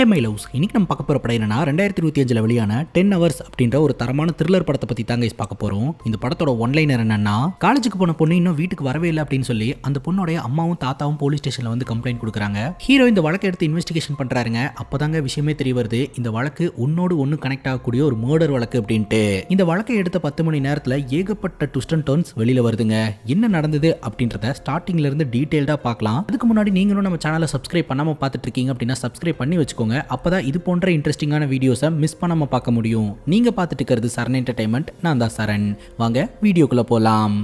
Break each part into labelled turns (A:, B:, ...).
A: Hey my loves, இன்னைக்கு நம்ம பார்க்க போகிற படம் என்னன்னா 2025 வெளியான 10 Hours அப்படின்ற ஒரு தரமான த்ரில்லர் படத்தை பற்றி தாங்க பார்க்க போகிறோம். இந்த படத்தோட ஒன்லைனர் என்னன்னா, காலேஜுக்கு போன பொண்ணு இன்னும் வீட்டுக்கு வரவே இல்லை அப்படின்னு சொல்லி அந்த பொண்ணோடைய அம்மாவும் தாத்தாவும் போலீஸ் ஸ்டேஷனில் வந்து கம்ப்ளைண்ட் கொடுக்குறாங்க. ஹீரோ இந்த வழக்கை எடுத்து இன்வெஸ்டிகேஷன் பண்ணுறாருங்க. அப்போதாங்க விஷயமே தெரிய வருது, இந்த வழக்கு ஒன்னோடு ஒன்று கனெக்ட் ஆகக்கூடிய ஒரு மர்டர் வழக்கு அப்படின்ட்டு. இந்த வழக்கை எடுத்த 10 மணி நேரத்தில் ஏகப்பட்ட ட்விஸ்ட் அண்ட் டர்ன்ஸ் வெளியில் வருதுங்க. என்ன நடந்தது அப்படின்றத ஸ்டார்டிங்ல இருந்து டீட்டெயில்டாக பார்க்கலாம். அதுக்கு முன்னாடி நீங்களும் நம்ம சேனலை சப்ஸ்கிரைப் பண்ணாமல் பார்த்துட்டு இருக்கீங்க அப்படின்னா சப்ஸ்கிரைப் பண்ணி வச்சுக்கோங்க. அப்பதான் இது போன்ற இன்ட்ரெஸ்டிங்கான வீடியோஸை மிஸ் பண்ணாம பார்க்க முடியும். நீங்க பார்த்துட்டு இருக்கிறது சரண் என்டர்டைன்மெண்ட். நான் தான் சரண். வாங்க வீடியோக்குள்ள போலாம்.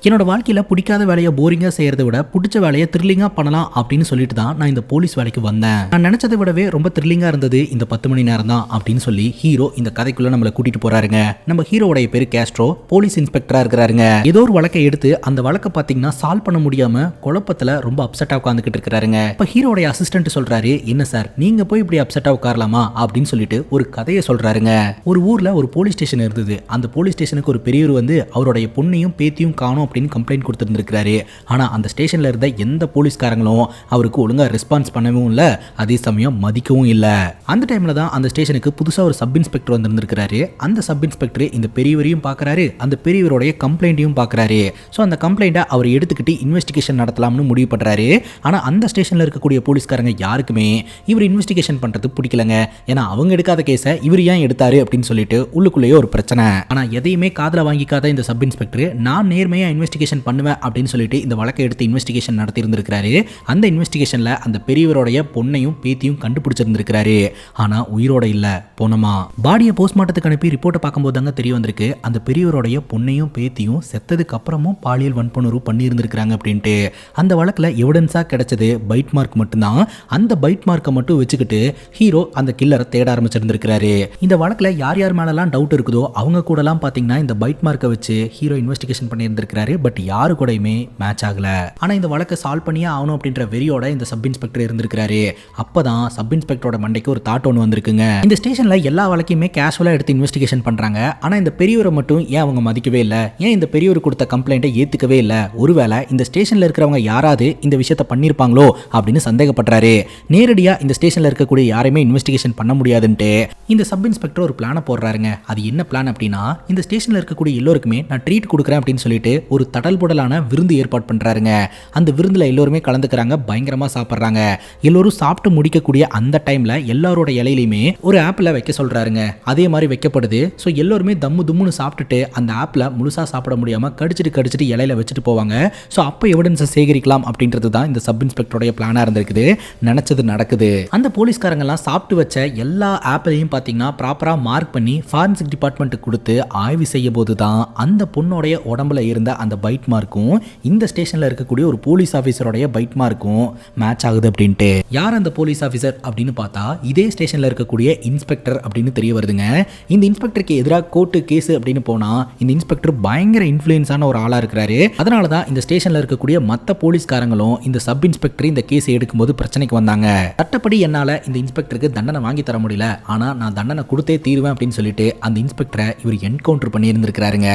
A: என்னோட வாழ்க்கையில் பிடிக்காத வேலையை போரிங்காக செய்கிறத விட பிடிச்ச வேலையை த்ரில்லிங்காக பண்ணலாம் அப்படின்னு சொல்லிட்டு தான் நான் இந்த போலீஸ் வேலைக்கு வந்தேன். நான் நினச்சதை விடவே ரொம்ப த்ரில்லிங்காக இருந்தது இந்த 10 மணி நேரம் தான் அப்படின்னு சொல்லி ஹீரோ இந்த கதைக்குள்ளே நம்மளை கூட்டிகிட்டு போகிறாருங்க. நம்ம ஹீரோடைய பேர் கேஸ்ட்ரோ, போலீஸ் இன்ஸ்பெக்டராக இருக்கிறாருங்க. ஏதோ ஒரு வழக்கை எடுத்து அந்த வழக்கை பார்த்தீங்கன்னா சால்வ் பண்ண முடியாமல் குழப்பத்தில் ரொம்ப அப்செட்டாக உட்காந்துக்கிட்டு இருக்கிறாருங்க. இப்போ ஹீரோடைய அசிஸ்டன்ட் சொல்கிறாரு, என்ன சார் நீங்கள் போய் இப்படி அப்செட்டாக உட்காரலாமா அப்படின்னு சொல்லிட்டு ஒரு கதையை சொல்கிறாருங்க. ஒரு ஊரில் ஒரு போலீஸ் ஸ்டேஷன் இருந்தது. அந்த போலீஸ் ஸ்டேஷனுக்கு ஒரு பெரியவர் வந்து அவருடைய பொண்ணையும் பேத்தியும் காணோம் அப்படின்னு கம்ப்ளைண்ட் கொடுத்துருந்துருக்காரு. ஆனால் அந்த ஸ்டேஷனில் இருந்த எந்த போலீஸ்காரங்களும் அவருக்கு ஒழுங்காக ரெஸ்பான்ஸ் பண்ணவும் இல்லை, அதே சமயம் மதிக்கவும் இல்லை. அந்த டைமில் தான் அந்த ஸ்டேஷனுக்கு புதுசாக ஒரு சப் இன்ஸ்பெக்டர் வந்திருந்திருக்கிறாரு. அந்த சப் இன்ஸ்பெக்டர் இந்த பெரியவரையும் பார்க்குறாரு, அந்த பெரியவருடைய கம்ப்ளைண்ட்டையும் பார்க்குறாரு. ஸோ அந்த கம்ப்ளைண்ட்டை அவர் எடுத்துக்கிட்டு இன்வெஸ்டிகேஷன் நடத்தலாம்னு முடிவு பண்ணுறாரு. ஆனால் அந்த ஸ்டேஷனில் இருக்கக்கூடிய போலீஸ்காரங்க யாருக்குமே இவர் இன்வெஸ்டிகேஷன் பண்ணுறது பிடிக்கலங்க. ஏன்னா அவங்க எடுக்காத கேஸை இவர் ஏன் எடுத்தாரு அப்படின்னு சொல்லிட்டு உள்ளுக்குள்ளேயே ஒரு பிரச்சனை. ஆனால் எதையுமே காதில் வாங்கிக்காத இந்த சப் இன்ஸ்பெக்டர் நான் நேர்மையாக இன்வெஸ்டிகேஷன் பண்ணுவேன் அப்படின்னு சொல்லிட்டு இந்த வழக்கை எடுத்து இன்வெஸ்டிகேஷன் நடத்தி இருந்திருக்காரு. அந்த இன்வெஸ்டிகேஷன்ல அந்த பெரியவருடைய பொண்ணையும் பேத்தியும் கண்டுபிடிச்சிருந்திருக்காரு. ஆனா உயிரோட இல்ல, போனமா. பாடியை போஸ்ட்மார்ட்டத்துக்கு அனுப்பி ரிப்போர்ட்டை பார்க்கும்போது தாங்க தெரிய வந்திருக்கு, அந்த பெரியவருடைய பொண்ணையும் பேத்தியும் செத்ததுக்கு அப்புறமும் பாலியல் வன்புணர்வு பண்ணி இருந்திருக்காங்க அப்படின்ட்டு. அந்த வழக்கில் எவிடன்ஸா கிடைச்சது பைட் மார்க் மட்டும்தான். அந்த பைட் மார்க்கை மட்டும் வச்சுக்கிட்டு ஹீரோ அந்த கில்லரை தேட ஆரம்பிச்சிருந்திருக்காரு. இந்த வழக்கில் யார் யார் மேலெல்லாம் டவுட் இருக்குதோ அவங்க கூடலாம் பார்த்தீங்கன்னா இந்த பைட் மார்க்கை வச்சு ஹீரோ இன்வெஸ்டிகேஷன் பண்ணி இருந்திருக்காரு. பட் யாரு கூடயுமே மேட்ச் ஆகல. ஆனா இந்த வழக்கை சால்வ் பண்ணியே ஆகணும் அப்படின்ற வெறியோட இந்த சப் இன்ஸ்பெக்டர் இருந்திருக்காரு. அப்பதான் சப் இன்ஸ்பெக்டரோட மண்டைக்கு ஒரு தாட் ஒன்று வந்திருக்குங்க. இந்த ஸ்டேஷன்ல எல்லா வழக்கையுமே கேஷுவலா எடுத்து இன்வெஸ்டிகேஷன் பண்றாங்க. ஆனா இந்த பெரியவரை மட்டும் ஏன் அவங்க மதிக்கவே இல்லை, ஏன் இந்த பெரியவர் கொடுத்த கம்ப்ளைண்ட்டை ஏத்துக்கவே இல்லை, ஒருவேளை இந்த ஸ்டேஷன்ல இருக்கிறவங்க யாராவது இந்த விஷயத்தை பண்ணிருப்பாங்களோ அப்படின்னு சந்தேகப்படுறாரு. நேரடியா இந்த ஸ்டேஷன்ல இருக்கக்கூடிய யாரையுமே இன்வெஸ்டிகேஷன் பண்ண முடியாதுன்ட்டு இந்த சப் இன்ஸ்பெக்டர் ஒரு பிளானை போடுறாருங்க. அது என்ன பிளான் அப்படின்னா, இந்த ஸ்டேஷன்ல இருக்கக்கூடிய எல்லோருக்குமே நான் ட்ரீட் கொடுக்குறேன் அப்படின்னு சொல்லிட்டு ஒரு தடல்புடலான விருந்து ஏற்பாடு பண்றாருங்க. அந்த விருந்துல எல்லோருமே கலந்துக்கிறாங்க, பயங்கரமா சாப்பிட்றாங்க. எல்லோரும் சாப்பிட்டு முடிக்கக்கூடிய அந்த டைம்ல எல்லாரோட இலையிலுமே ஒரு ஆப்பிள வைக்க சொல்றாருங்க. அதே மாதிரி வைக்கப்படுது. ஸோ எல்லோருமே தம்மு தும்முன்னு சாப்பிட்டுட்டு அந்த ஆப்பிள முழுசா சாப்பிட முடியாம கடிச்சிட்டு இலையில வச்சுட்டு போவாங்க. ஸோ அப்போ எவிடன்ஸை சேகரிக்கலாம் அப்படின்றது தான் இந்த சப் இன்ஸ்பெக்டருடைய பிளானா இருந்திருக்குது. நினைச்சது நடக்குது. அந்த போலீஸ்காரங்க எல்லாம் சாப்பிட்டு வச்ச எல்லா ஆப்பிளையும் பாத்தீங்கன்னா ப்ராப்பரா மார்க் பண்ணி ஃபாரன்சிக் டிபார்ட்மெண்ட்டுக்கு கொடுத்து ஆய்வு செய்ய போது தான் அந்த பொண்ணோடைய உடம்புல இருந்த அந்த பைட் மார்க்கும் இந்த ஸ்டேஷன்ல இருக்கக்கூடிய ஒரு போலீஸ் ஆபீசரோட பைட் மார்க்கும் மேட்ச் ஆகுது அப்படின்ட்டு. யார் அந்த போலீஸ் ஆபீசர் அப்படின்னு பார்த்தா இதே ஸ்டேஷன்ல இருக்கக்கூடிய இன்ஸ்பெக்டர் அப்படின்னு தெரிய வருதுங்க. இந்த இன்ஸ்பெக்டருக்கு எதிராக கோர்ட்டு கேஸ் அப்படின்னு போனா இந்த இன்ஸ்பெக்டர் பயங்கர இன்ஃப்ளூயன்ஸான ஒரு ஆளா இருக்கிறாரு. அதனால தான் இந்த ஸ்டேஷன்ல இருக்கக்கூடிய மற்ற போலீஸ்காரங்களும் இந்த சப் இன்ஸ்பெக்டர் இந்த கேஸ் எடுக்கும்போது பிரச்சனைக்கு வந்தாங்க. சட்டப்படி என்னால இந்த இன்ஸ்பெக்டருக்கு தண்டனை வாங்கி தர முடியல, ஆனா நான் தண்டனை கொடுத்தே தீருவேன் அப்படின்னு சொல்லிட்டு அந்த இன்ஸ்பெக்டரை இவர் என்கவுண்டர் பண்ணி இருந்திருக்காருங்க.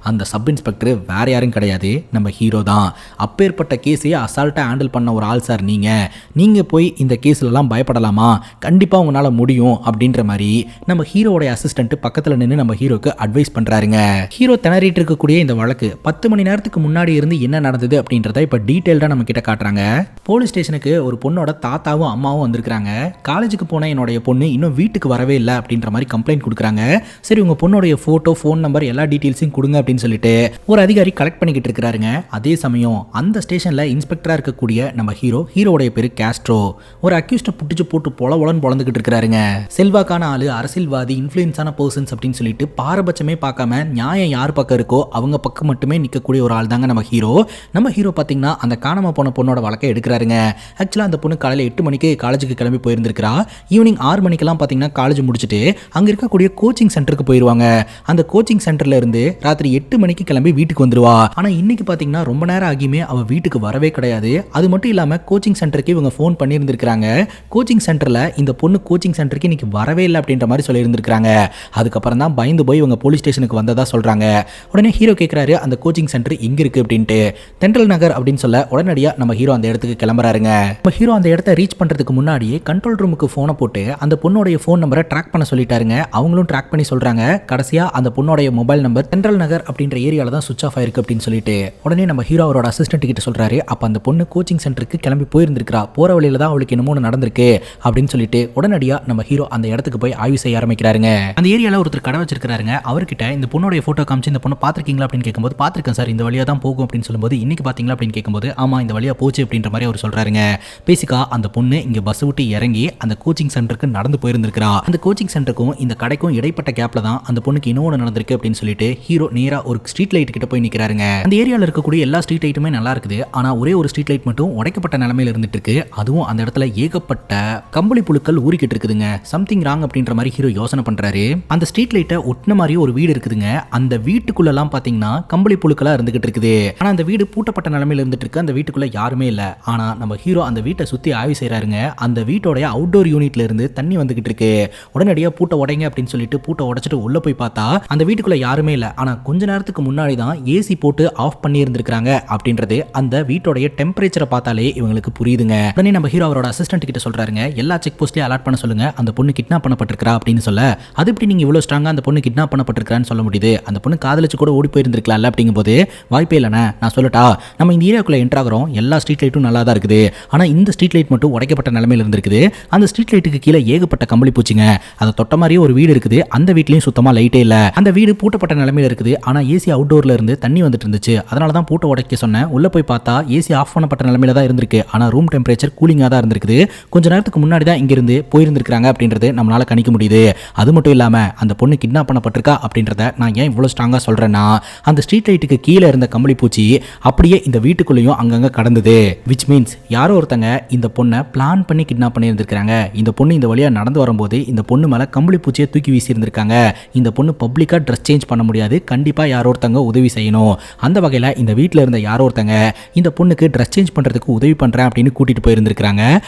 A: அந்த சப் இன்ஸ்பெக்டர் வேற யாரும் கிடையாது, நம்ம ஹீரோ தான். அப்பேற்பட்ட கேஸையே அசால்ட்டா ஹேண்டில் பண்ண ஒரு ஆள் சார் நீங்க போய் இந்த கேஸ்லலாம் பயப்படலாமா, கண்டிப்பா உங்களால முடியும் அப்படின்ற மாதிரி நம்ம ஹீரோவோட அசிஸ்டன்ட் பக்கத்துல நின்று நம்ம ஹீரோக்கு அட்வைஸ் பண்றாருங்க. ஹீரோ திணறிட்டு இருக்கக்கூடிய இந்த வழக்கு 10 மணி நேரத்துக்கு முன்னாடி இருந்து என்ன நடந்தது அப்படின்றத இப்ப டீடைல்டா நம்ம கிட்ட காட்டுறாங்க. போலீஸ் ஸ்டேஷனுக்கு ஒரு பொண்ணோட தாத்தாவும் அம்மாவும் வந்திருக்காங்க. காலேஜுக்கு போன என்னுடைய பொண்ணு இன்னும் வீட்டுக்கு வரவே இல்லை அப்படின்ற மாதிரி கம்ப்ளைண்ட் கொடுக்குறாங்க. சரி உங்க பொண்ணோடைய போட்டோ, ஃபோன் நம்பர், எல்லா டீடைல்ஸையும் கொடுங்க அப்படின்னு சொல்லிட்டு ஒரு அதிகாரி கலெக்ட் பண்ணிக்கிட்டு இருக்கிறாருங்க. அதே சமயம் அந்த ஸ்டேஷன்ல இன்ஸ்பெக்டரா இருக்கக்கூடிய நம்ம ஹீரோடைய பேரு கேஸ்ட்ரோ, ஒரு அக்யூஸ்ட புடிச்சு போட்டு பொலன்னு பொளந்துகிட்டு இருக்காருங்க. செல்வாக்கான ஆளு, அரசியல்வாதி, இன்ஃப்ளூயன்ஸான பர்சன்ஸ் அப்படின்னு சொல்லிட்டு பாரபட்சமே பார்க்காம நியாயம் யார் பக்கம் இருக்கோ அவங்க பக்கம் மட்டுமே நிற்கக்கூடிய ஒரு ஆள் தாங்க நம்ம ஹீரோ. நம்ம ஹீரோ பார்த்தீங்கன்னா அந்த காணாம போன பொண்ணோட வழக்கை எடுக்கிறாருங்க. ஆக்சுவலாக அந்த பொண்ணு காலையில் 8 மணிக்கு காலேஜுக்கு கிளம்பி போயிருந்திருக்கிறா. ஈவினிங் 6 மணிக்கெல்லாம் பார்த்தீங்கன்னா காலேஜ் முடிச்சுட்டு அங்கே இருக்கக்கூடிய கோச்சிங் சென்டருக்கு போயிடுவாங்க. அந்த கோச்சிங் சென்டர்ல இருந்து ராத்திரி 8 மணிக்கு கிளம்பி வீட்டுக்கு வந்துருவா. ஆனா இன்னைக்கு பாத்தீங்கன்னா ரொம்ப நேரம் ஆகியுமே அவ வீட்டுக்கு வரவே கிடையாது. அது மட்டும் இல்லாம கோச்சிங் சென்டருக்கு இவங்க ஃபோன் பண்ணியிருந்திருக்காங்க. கோச்சிங் சென்டர்ல இந்த பொண்ணு கோச்சிங் சென்டருக்கு இன்னைக்கு வரவே இல்லை அப்படின்ற மாதிரி சொல்லியிருந்திருக்காங்க. அதுக்கப்புறம் தான் பயந்து போய் இவங்க போலீஸ் ஸ்டேஷனுக்கு வந்ததா சொல்றாங்க. உடனே ஹீரோ கேட்கிறாரு அந்த கோச்சிங் சென்டர் எங்க இருக்கு அப்படின்ட்டு. தென்றல் நகர் அப்படின்னு சொல்ல உடனடியா நம்ம ஹீரோ அந்த இடத்துக்கு கிளம்புறாருங்க. நம்ம ஹீரோ அந்த இடத்த ரீச் பண்றதுக்கு முன்னாடியே கண்ட்ரோல் ரூமுக்கு போனை போட்டு அந்த பொண்ணோட ஃபோன் நம்பரை ட்ராக் பண்ண சொல்லிட்டாருங்க. அவங்களும் ட்ராக் பண்ணி சொல்றாங்க. கடைசியா அந்த பொண்ணோட மொபைல் நம்பர் தென்றல் நகர் அப்படின்ற ஏரியால தான் சுவிட்ச் ஆஃப் ஆயிருக்கு அப்படின்னு சொல்லிட்டு உடனே நம்ம ஹீரோ அவரோட அசிஸ்டன்ட் கிட்ட சொல்றாரு. அப்ப அந்த பொண்ணு கோச்சிங் சென்டருக்கு கிளம்பி போயிருந்திருக்கா, போற வழியில தான் அவளுக்கு என்னமோ நடந்திருக்கு அப்படின்னு சொல்லிட்டு உடனடியா நம்ம ஹீரோ அந்த இடத்துக்கு போய் ஆய்வு செய்ய ஆரம்பிக்கிறாருங்க. அந்த ஏரியால ஒருத்தர் கடை வச்சிருக்காருங்க. அவர்கிட்ட இந்த பொண்ணோட போட்டோ காமிச்சு இந்த பொண்ணு பாத்திருக்கீங்களா அப்படின்னு கேட்கும்போது பாத்திருக்கேன் சார், இந்த வழியா தான் போகும் அப்படின்னு சொல்லும்போது இன்னைக்கு பாத்தீங்களா அப்படின்னு கேட்கும்போது ஆமா இந்த வழியா போச்சு அப்படின்ற மாதிரி அவர் சொல்றாருங்க. பேசிக்கா அந்த பொண்ணு இங்க பஸ் விட்டு இறங்கி அந்த கோச்சிங் சென்டருக்கு நடந்து போயிருந்திருக்கா. அந்த கோச்சிங் சென்டருக்கும் இந்த கடைக்கும் இடைப்பட்ட கேப்ல தான் அந்த பொண்ணுக்கு இன்னொன்று நடந்திருக்கு அப்படின்னு சொல்லிட்டு ஹீரோ நேரா ஒரு ஸ்ட்ரீட் லைட் கிட்ட போய் நிக்கிறாருங்க. அந்த ஏரியால இருக்கக்கூடிய எல்லா ஸ்ட்ரீட் லைட்டுமே நல்லா இருக்குது. ஆனா ஒரே ஒரு ஸ்ட்ரீட் லைட் மட்டும் உடைக்கப்பட்ட நிலைமையில இருந்துட்டு இருக்கு. அதுவும் அந்த இடத்துல ஏகப்பட்ட கம்பளி புழுக்கள் ஊறிக்கிட்டு இருக்குதுங்க. சம்திங் ராங் அப்படின்ற மாதிரி ஹீரோ யோசனை பண்றாரு. அந்த ஸ்ட்ரீட் லைட்டை ஒட்டின மாதிரியே ஒரு வீடு இருக்குதுங்க. அந்த வீட்டுக்குள்ளெல்லாம் பாத்தீங்கன்னா கம்பளி புழுக்களா இருந்துகிட்டு இருக்குது. ஆனா அந்த வீடு பூட்டப்பட்ட நிலைமையில இருந்துட்டு இருக்கு. அந்த வீட்டுக்குள்ள யாருமே இல்ல. ஆனா நம்ம ஹீரோ அந்த வீட்டை சுத்தி ஆய்வு செய்யறாருங்க. அந்த வீட்டோட அவுட்டோர் யூனிட்ல இருந்து தண்ணி வந்துகிட்டு இருக்கு. உடனடியா பூட்டை உடைங்க அப்படின்னு சொல்லிட்டு பூட்டை உடைச்சிட்டு உள்ள போய் பார்த்தா அந்த வீட்டுக்குள்ள யாருமே இல்ல. ஆனா கொஞ்ச நேரத்துக்கு முன்னாடி தான் ஏசி போட்டு ஆஃப் பண்ணி இருந்திருக்காங்க அப்படின்றது அந்த வீட்டோட டெம்பரேச்சரை பார்த்தாலே இவங்களுக்கு புரியுதுங்க. உடனே நம்ம ஹீரோ அவரோட அசிஸ்டன்ட் கிட்ட சொல்றாருங்க, எல்லா செக் போஸ்ட்லயும் அலர்ட் பண்ண சொல்லுங்க, அந்த பொண்ணு கிட்னாப் பண்ணப்பட்டிருக்கா அப்படின்னு சொல்ல, அது எப்படி நீங்க இவ்வளவு ஸ்ட்ராங்கா அந்த பொண்ணு கிட்னாப் பண்ணப்பட்டிருக்கான்னு சொல்ல முடியுது, அந்த பொண்ணு காதலிச்சு கூட ஓடி போயிருந்திருக்கலாம்ல அப்படிங்கும்போது வாய்ப்பே இல்லைண்ணே, நான் சொல்லட்டா, நம்ம இந்த ஏரியாக்குள்ள என்டர் ஆகிறோம், எல்லா ஸ்ட்ரீட் லைட்டும் நல்லா தான் இருக்குது. ஆனா இந்த ஸ்ட்ரீட் லைட் மட்டும் உடைக்கப்பட்ட நிலைமையில இருந்திருக்குது. அந்த ஸ்ட்ரீட் லைட்டுக்கு கீழே ஏகப்பட்ட கம்பளி பூச்சிங்க. அதை தொட்ட மாதிரியே ஒரு வீடு இருக்குது. அந்த வீட்லயும் சுத்தமா லைட்டே இல்ல. அந்த வீடு பூட்டப்பட்ட நிலைமையில இருக்குது. ஆனா ஏசி அவுட்டோர்ல இருந்து தண்ணி வந்துட்டு இருந்துச்சு. அதனால தான் பூட்டை உடைக்க சொன்னேன். உள்ள போய் பார்த்தா ஏசி ஆஃப் பண்ணப்பட்ட நிலைமையில தான் இருந்திருக்கு. ஆனா ரூம் டெம்பரேச்சர் கூலிங்கா தான் இருந்திருக்குது. கொஞ்ச நேரத்துக்கு முன்னாடி தான் இங்க இருந்து போயிருந்திருக்காங்க அப்படின்றது நம்மளால கணிக்க முடியுது. அது மட்டும் இல்லாம அந்த பொண்ணு கிட்னாப் பண்ணப்பட்டிருக்கா அப்படின்றத நான் ஏன் இவ்வளவு ஸ்ட்ராங்கா சொல்றேன்னா, அந்த ஸ்ட்ரீட் லைட்டுக்கு கீழே இருந்த கம்பளி பூச்சி அப்படியே இந்த வீட்டுக்குள்ளேயும் அங்கங்க கடந்தது. விச் மீன்ஸ் யாரோ ஒருத்தங்க இந்த பொண்ணை பிளான் பண்ணி கிட்னாப் பண்ணி இருந்திருக்காங்க. இந்த பொண்ணு இந்த வழியா நடந்து வரும்போது இந்த பொண்ணு மேல கம்பளி பூச்சியை தூக்கி வீசி இருந்திருக்காங்க. இந்த பொண்ணு பப்ளிக்கா ட்ரெஸ் சேஞ்ச் பண்ண முடியாது. கண்டிப்பா யாரோ ஒருத்தங்க உதவி செய்யணும். அந்த வகையில இந்த வீட்டில் இருந்த யாரோ ஒருத்தங்க இந்த பொண்ணுக்கு ட்ரெஸ் சேஞ்ச் பண்றதுக்கு உதவி பண்றேன் அப்படின்னு கூட்டிட்டு போயிருந்திருக்காங்க.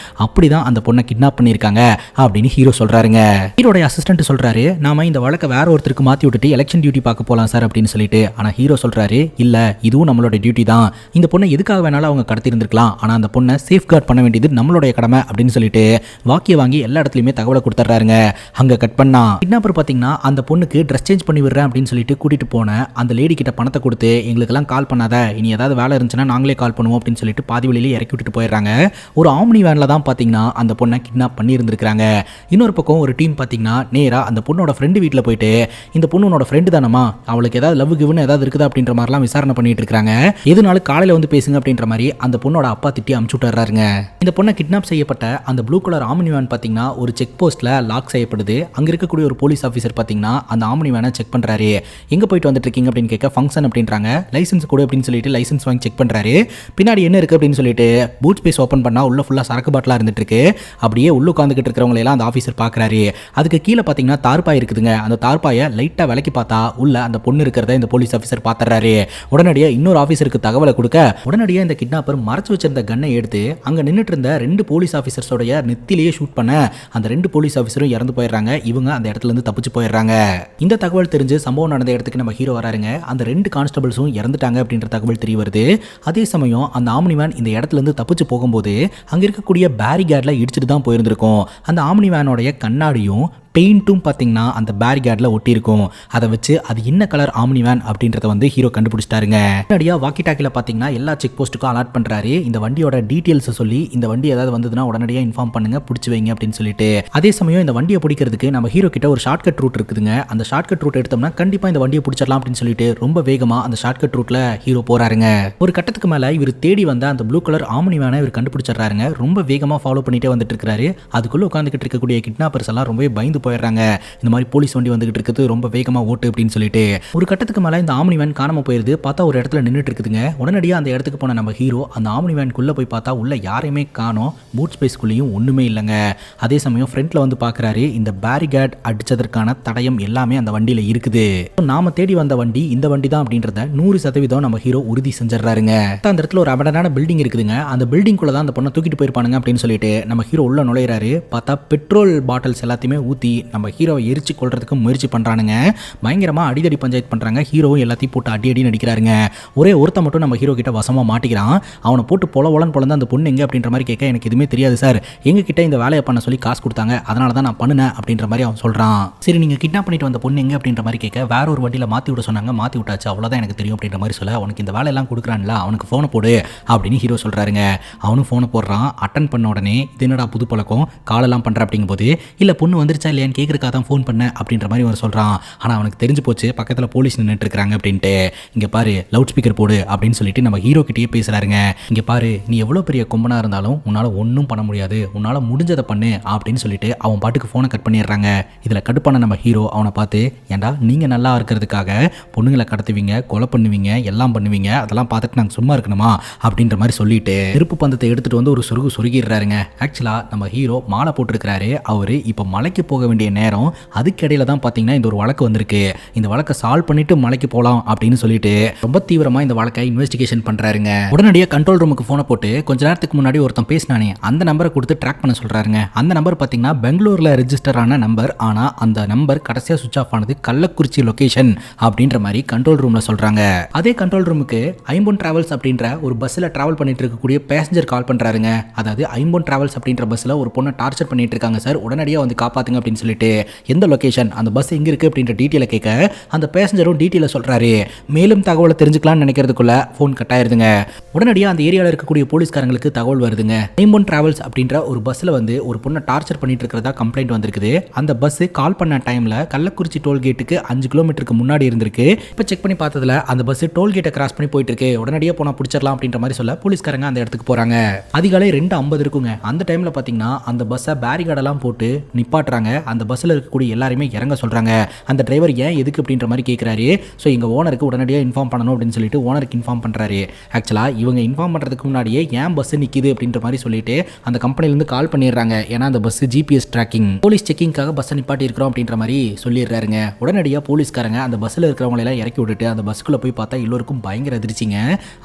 A: அப்படிதான் அந்த பொண்ணை கிட்னாப் பண்ணியிருக்காங்க அப்படின்னு ஹீரோ சொல்றாருங்க. ஹீரோட அசிஸ்டன்ட் சொல்றாரு, நாம இந்த வழக்கை வேற ஒருத்தருக்கு மாத்தி விட்டுட்டு எலெக்ஷன் டியூட்டி பார்க்க போலாம் சார் அப்படின்னு சொல்லிட்டு. ஆனா ஹீரோ சொல்றாரு, இல்ல இதுவும் நம்மளோட டியூட்டி தான். இந்த பொண்ணை எதுக்காக வேணாலும் அவங்க கடத்தி இருந்திருக்கலாம். ஆனா அந்த பொண்ணை சேஃப் கார்ட் பண்ண வேண்டியது நம்மளுடைய கடமை அப்படின்னு சொல்லிட்டு வாக்கிய வாங்கி எல்லா இடத்துலயுமே தகவலை கொடுத்துறாருங்க. அங்க கட் பண்ணா கிட்னாப்பர் பாத்தீங்கன்னா அந்த பொண்ணுக்கு ட்ரெஸ் சேஞ்ச் பண்ணி விடுறேன் அப்படின்னு சொல்லிட்டு கூட்டிட்டு போன அந்த லேடி கிட்ட பணத்தை கொடுத்து எங்களுக்கெல்லாம் கால் பண்ணாத, இனி ஏதாவது வேலை இருந்துச்சுன்னா நாங்களே கால் பண்ணுவோம் அப்படின்னு சொல்லிட்டு பாதி வழியிலே இறக்கி விட்டுட்டு போயிடுறாங்க. ஒரு ஆம்னி வேன்ல தான் பாத்தீங்கன்னா அந்த பொண்ணை கிட்னாப் பண்ணி இருந்திருக்காங்க. இன்னொரு பக்கம் ஒரு டீம் பாத்தீங்கன்னா நேரா அந்த பொண்ணோட ஃப்ரெண்டு வீட்டில் போயிட்டு இந்த பொண்ணோட ஃப்ரெண்டு தானமா, அவளுக்கு ஏதாவது லவ் கிவ்னு ஏதாவது இருக்குதா அப்படின்ற மாதிரிலாம் விசாரணை பண்ணிட்டு இருக்காங்க. எதுனாலும் காலையில வந்து பேசுங்க அப்படின்ற மாதிரி அந்த பொண்ணோட அப்பா திட்டி அமுச்சு விட்டுறாருங்க. இந்த பொண்ணை கிட்னாப் செய்யப்பட்ட அந்த ப்ளூ கலர் ஆம்னி வேன் பாத்தீங்கன்னா ஒரு செக் போஸ்ட்ல லாக் செய்யப்படுது. அங்க இருக்கக்கூடிய ஒரு போலீஸ் ஆஃபீஸர் பாத்தீங்கன்னா அந்த ஆம்னி வேனை செக் பண்றாரு. எங்க போயிட்டு வந்துட்டு இருக்கீங்க அப்படின்னு கேட்க ஃபங்க்ஷன் அப்படின்றாங்க. லைசன்ஸ் கொடு அப்படின்னு சொல்லிட்டு லைசன்ஸ் வாங்கி செக் பண்றாரு. பின்னாடி என்ன இருக்கு அப்படின்னு சொல்லிட்டு பூட் ஸ்பேஸ் ஓப்பன் பண்ணா உள்ள ஃபுல்லா சரக்கு பாட்டிலா இருந்துட்டு இருக்கு. அப்படியே உள்ள உட்காந்துக்கிட்டு இருக்கிறவங்க எல்லாம் அந்த ஆஃபீஸர் பாக்குறாரு. அதுக்கு கீழே பாத்தீங்கன்னா தார்பாய் இருக்குதுங்க. அந்த தார்பாயை லைட்டா விலக்கி பார்த்தா உள்ள அந்த பொண்ணு இருக்கிறத இந்த போலீஸ் ஆஃபீஸர் பாத்துறாரு. உடனடியா இன்னொரு ஆஃபீஸருக்கு தகவலை கொடுக்க உடனடியா இந்த கிட்னாப்பர் மறைச்சு வச்சிருந்த கன்னை எடுத்து அங்க நின்னுட்டு இருந்த 2 போலீஸ் ஆஃபீஸர்ஸோடைய நெத்திலேயே ஷூட் பண்ண அந்த 2 போலீஸ் ஆஃபீஸரும் இறந்து போயிடுறாங்க. இவங்க அந்த இடத்துல இருந்து தப்பிச்சு போயிடுறாங்க. இந்த தகவல் தெரிஞ்சு சம்பவம் நடந்த இடத்துக்கு நம்ம ஹீரோ வராருங்க. அந்த 2 கான்ஸ்டபிள்ஸும் இறந்துட்டாங்க அப்படின்ற தகவல் தெரிய வருது. அதே சமயம் அந்த ஆம்னி வேன் இந்த இடத்துல இருந்து தப்பிச்சு போகும்போது அங்க இருக்கக்கூடிய பேரிகேட்ல இடிச்சுட்டு தான் போயிருந்திருக்கும். அந்த ஆம்னி வேனோடைய கண்ணாடியும் பெயிண்ட்டும் பார்த்தீங்கன்னா அந்த பேரிகேட்ல ஒட்டி இருக்கும். அதை வச்சு அது என்ன கலர் ஆம்னி வேன் அப்படின்றத வந்து ஹீரோ கண்டுபிடிச்சிட்டாருங்க. முன்னாடியா வாக்கி டாக்கில பார்த்தீங்கன்னா எல்லா செக் போஸ்ட்டுக்கும் அலர்ட் பண்றாரு. இந்த வண்டியோட டீட்டெயில்ஸை சொல்லி இந்த வண்டி ஏதாவது வந்ததுன்னா உடனடியாக இன்ஃபார்ம் பண்ணுங்க, பிடிச்சி வைங்க அப்படின்னு சொல்லிட்டு. அதே சமயம் இந்த வண்டியை பிடிக்கிறதுக்கு நம்ம ஹீரோ கிட்ட ஒரு ஷார்ட்கட் ரூட் இருக்குதுங்க. அந்த ஷார்ட்கட் ரூட் எடுத்தோம்னா கண்டிப்பா இந்த வண்டியை பிடிச்சிடலாம் அப்படின்னு சொல்லிட்டு ரொம்ப வேகமா அந்த ஷார்ட்கட் ரூட்ல ஹீரோ போறாருங்க. ஒரு கட்டத்துக்கு மேல இவர் தேடி வந்த அந்த ப்ளூ கலர் ஆம்னி வேனை இவர் கண்டுபிடிச்சிடறாருங்க. ரொம்ப வேகமா ஃபாலோ பண்ணிட்டே வந்துட்டு இருக்காரு. அதுக்குள்ள உட்காந்துக்கிட்டு இருக்கக்கூடிய கிட்னாப்பர்ஸ் எல்லாம் ரொம்ப பயந்து போயிடுறாங்க. இந்த மாதிரி போலீஸ் வண்டி வந்துகிட்டு இருக்குது, ரொம்ப வேகமா ஓட்டு அப்படின்னு சொல்லிட்டு. ஒரு கட்டத்துக்கு மேல இந்த ஆம்னி வேன் காணாம போயிருது. பார்த்தா ஒரு இடத்துல நின்றுட்டு இருக்குதுங்க. உடனடியா அந்த இடத்துக்கு போன நம்ம ஹீரோ அந்த ஆம்னி வேனுக்குள்ள போய் பார்த்தா உள்ள யாரையுமே காணோம். பூட் ஸ்பேஸ்க்குள்ளேயும் ஒண்ணுமே இல்லைங்க. அதே சமயம் ஃப்ரண்ட்ல வந்து பாக்குறாரு, இந்த பேரிகார்ட் அடிச்சதற்கான தடயம் எல்லாமே அந்த வண்டியில இருக்குது. நாம தேடி வந்த வண்டி இந்த வண்டி தான் அப்படின்றத 100% நம்ம ஹீரோ உறுதி செஞ்சிடறாருங்க. அந்த இடத்துல ஒரு அபண்டனான பில்டிங் இருக்குதுங்க. அந்த பில்டிங்குள்ள தான் அந்த பொண்ணை தூக்கிட்டு போயிருப்பானுங்க அப்படின்னு சொல்லிட்டு நம்ம ஹீரோ உள்ள நுழையிறாரு. பார்த்தா பெட்ரோல் பாட்டில்ஸ் எல்லாத்தையுமே ஊத்தி நம்ம ஹீரோவை எரிச்சு கொள்றதுக்கு முயற்சி பண்றானுங்க. பயங்கரமா அடிதடி பஞ்சாயத்து பண்றாங்க. ஹீரோவும் எல்லாத்தையும் போட்டு அடி அடி நடிக்கிறாருங்க. ஒரே ஒருத்த மட்டும் நம்ம ஹீரோ கிட்ட வசமா மாட்டிக்கிறான். அவனை போட்டு பொலவலன்னு பொலந்து அந்த பொண்ணு எங்க அப்படின்ற மாதிரி கேட்க, எனக்கு எதுவுமே தெரியாது சார், எங்க கிட்ட இந்த வேலையை பண்ண சொல்லி காசு கொடுத்தாங்க, அதனால தான் நான் பண்ணுனேன் அப்படின்ற மாதிரி அவன் சொல்றான். சரி, நீங்க கிட்னாப் பண்ணிட்டு வந்த பொண்ணு எங்க அப்படின்ற மாதிரி கேட்க, வேற ஒரு வண்டியில மாத்தி விட சொன்னாங்க, மாத்தி விட்டாச்சு, அவ்வளவுதான் எனக்கு தெரியும் அப்படின்ற மாதிரி சொல்ல, அவனுக்கு இந்த வேலையெல்லாம் கொடுக்குறான்ல, அவனுக்கு போனை போடு அப்படின்னு ஹீரோ சொல்றாருங்க. அவனும் போனை போடுறான். அட்டன் பண்ண உடனே இது என்னடா புது பழக்கம், காலெல்லாம் பண்ற அப்படிங்கும் போது, இல்ல பொண்ணு வந்துருச்சா இல்லையான்னு கேட்கறதுக்காக தான் ஃபோன் பண்ண அப்படின்ற மாதிரி அவர் சொல்றான். ஆனா அவனுக்கு தெரிஞ்சு போச்சு பக்கத்துல போலீஸ் நின்றுட்டு இருக்காங்க அப்படின்ட்டு. இங்க பாரு, லவுட் ஸ்பீக்கர் போடு அப்படின்னு சொல்லிட்டு நம்ம ஹீரோ கிட்டயே பேசுறாருங்க. இங்க பாரு, நீ எவ்வளவு பெரிய கொம்பனா இருந்தாலும் உன்னால ஒன்றும் பண்ண முடியாது, உன்னால முடிஞ்சதை பண்ணு அப்படின்னு சொல்லிட்டு அவன் பாட்டுக்கு போனை கட் பண்ணிடுறாங்க. இதுல கடுப்பான நம்ம ஹீரோ அவனை பார்த்து, ஏண்டா நீங்க நல்லா இருக்கிறதுக்காக பொண்ணுங்களை கடத்துவீங்க, கொலை பண்ணுவீங்க, எல்லாம் பண்ணுவீங்க, அதெல்லாம் பார்த்துட்டு நாங்கள் சும்மா இருக்கணுமா அப்படின்ற மாதிரி சொல்லிட்டு நெருப்பு பந்தத்தை எடுத்துட்டு வந்து ஒரு சொருகிடுறாருங்க. ஆக்சுவலா நம்ம ஹீரோ மாலை போட்டிருக்கிறாரு. அவரு இப்போ மலைக்கு போக வேண்டிய நேரம். அதுக்கிடையில தான் பார்த்தீங்கன்னா இந்த ஒரு வழக்கு வந்திருக்கு. இந்த வழக்கை சால்வ் பண்ணிட்டு மலைக்கு போகலாம் அப்படின்னு சொல்லிட்டு ரொம்ப தீவிரமா இந்த வழக்கை இன்வெஸ்டிகேஷன் பண்றாருங்க. உடனடியாக கண்ட்ரோல் ரூமுக்கு போனை போட்டு கொஞ்ச நேரத்துக்கு முன்னாடி ஒருத்தன் பேசினானே அந்த நம்பரை கொடுத்து ட்ராக் பண்ண சொல்றாருங்க. அந்த நம்பர் பார்த்தீங்கன்னா பெங்களூர்ல ரெஜிஸ்டர் ஆன நம்பர். ஆனா அந்த நம்பர் கடைசியா சுவிட்ச் ஆஃப் ஆனது கள்ளக்குறிச்சி லொகேஷன் அப்படின்ற மாதிரி கண்ட்ரோல் ரூம்ல சொல்றாங்க. அதே கண்ட்ரோல் ரூமுக்கு ஐம்பொன் டிராவல்ஸ் அப்படின்ற ஒரு பஸ்ல டிராவல் பண்ணிட்டு இருக்கக்கூடிய பேசஞ்சர் கால் பண்றாருங்க. அதாவது ஐம்பொன் டிராவல்ஸ் அப்படின்ற பஸ்ல ஒரு பொண்ணை டார்ச்சர் பண்ணிட்டு இருக்காங்க சார், உடனடியாக வந்து காப்பாத்துங்க அப்படின்னு சொல்லிட்டு எந்த லொகேஷன், அந்த பஸ் எங்க இருக்கு அப்படின்ற டீட்டெயில கேட்க அந்த பேசஞ்சரும் டீட்டெயில சொல்றாரு. மேலும் தகவலை தெரிஞ்சுக்கலாம்னு நினைக்கிறதுக்குள்ள போன் கட் ஆயிருதுங்க. உடனடியாக அந்த ஏரியாவில் இருக்கக்கூடிய போலீஸ்காரங்களுக்கு தகவல் வருதுங்க. ஐம்பொன் டிராவல்ஸ் அப்படின்ற ஒரு பஸ்ல வந்து ஒரு பொண்ணை டார்ச்சர் பண்ணிட்டு இருக்கிறதா கம்ப்ளைண்ட் வந்திருக்குது. அந்த பஸ் கால் பண்ண டைம்ல கள்ளக்குறிச்சி டோல்கேட்டுக்கு 5 கிலோமீட்டருக்கு முன்னாடி இருந்திருக்கு. இப்போ செக் பண்ணி பார்த்ததுல அந்த பஸ் டோல்கேட்டை கிராஸ் பண்ணி போயிட்டு இருக்கு, உடனடியாக போனா பிடிச்சிடலாம் அப்படின்ற மாதிரி சொல்ல போலீஸ்காரங்க அந்த இடத்துக்கு போறாங்க. அதிகாலை 2:50 இருக்குங்க. அந்த டைம்ல பாத்தீங்கன்னா அந்த பஸ்ஸை பேரிகார்டெல்லாம் போட்டு நிப்பாட்டுறாங்க. அந்த பஸ்ல இருக்கக்கூடிய எல்லாருமே இறங்க சொல்றாங்க. அந்த டிரைவர் ஏன் எதுக்கு அப்படின்ற மாதிரி கேட்கிறாரு. ஸோ எங்க ஓனருக்கு உடனடியாக இன்ஃபார்ம் பண்ணணும் அப்படின்னு சொல்லிட்டு ஓனருக்கு இன்ஃபார்ம் பண்றாரு. ஆக்சுவலா இவங்க இன்ஃபார்ம் பண்றதுக்கு முன்னாடியே ஏன் பஸ் நிக்குது அப்படின்ற மாதிரி சொல்லிட்டு அந்த கம்பெனில இருந்து கால் பண்ணிடுறாங்க. ஏன்னா அந்த பஸ் ஜிபிஎஸ் ட்ராக்கிங் போலீஸ் செக்கிங்காக பஸ் நிப்பாட்டி இருக்கிறோம் அப்படின்ற மாதிரி சொல்லிடுறாருங்க. உடனடியாக போலீஸ்காரங்க அந்த பஸ்ல இருக்கிறவங்களை எல்லாம் இறக்கி விட்டுட்டு அந்த பஸ்க்குள்ள போய் பார்த்தா எல்லோருக்கும் பயங்கர அதிர்ச்சிங்க.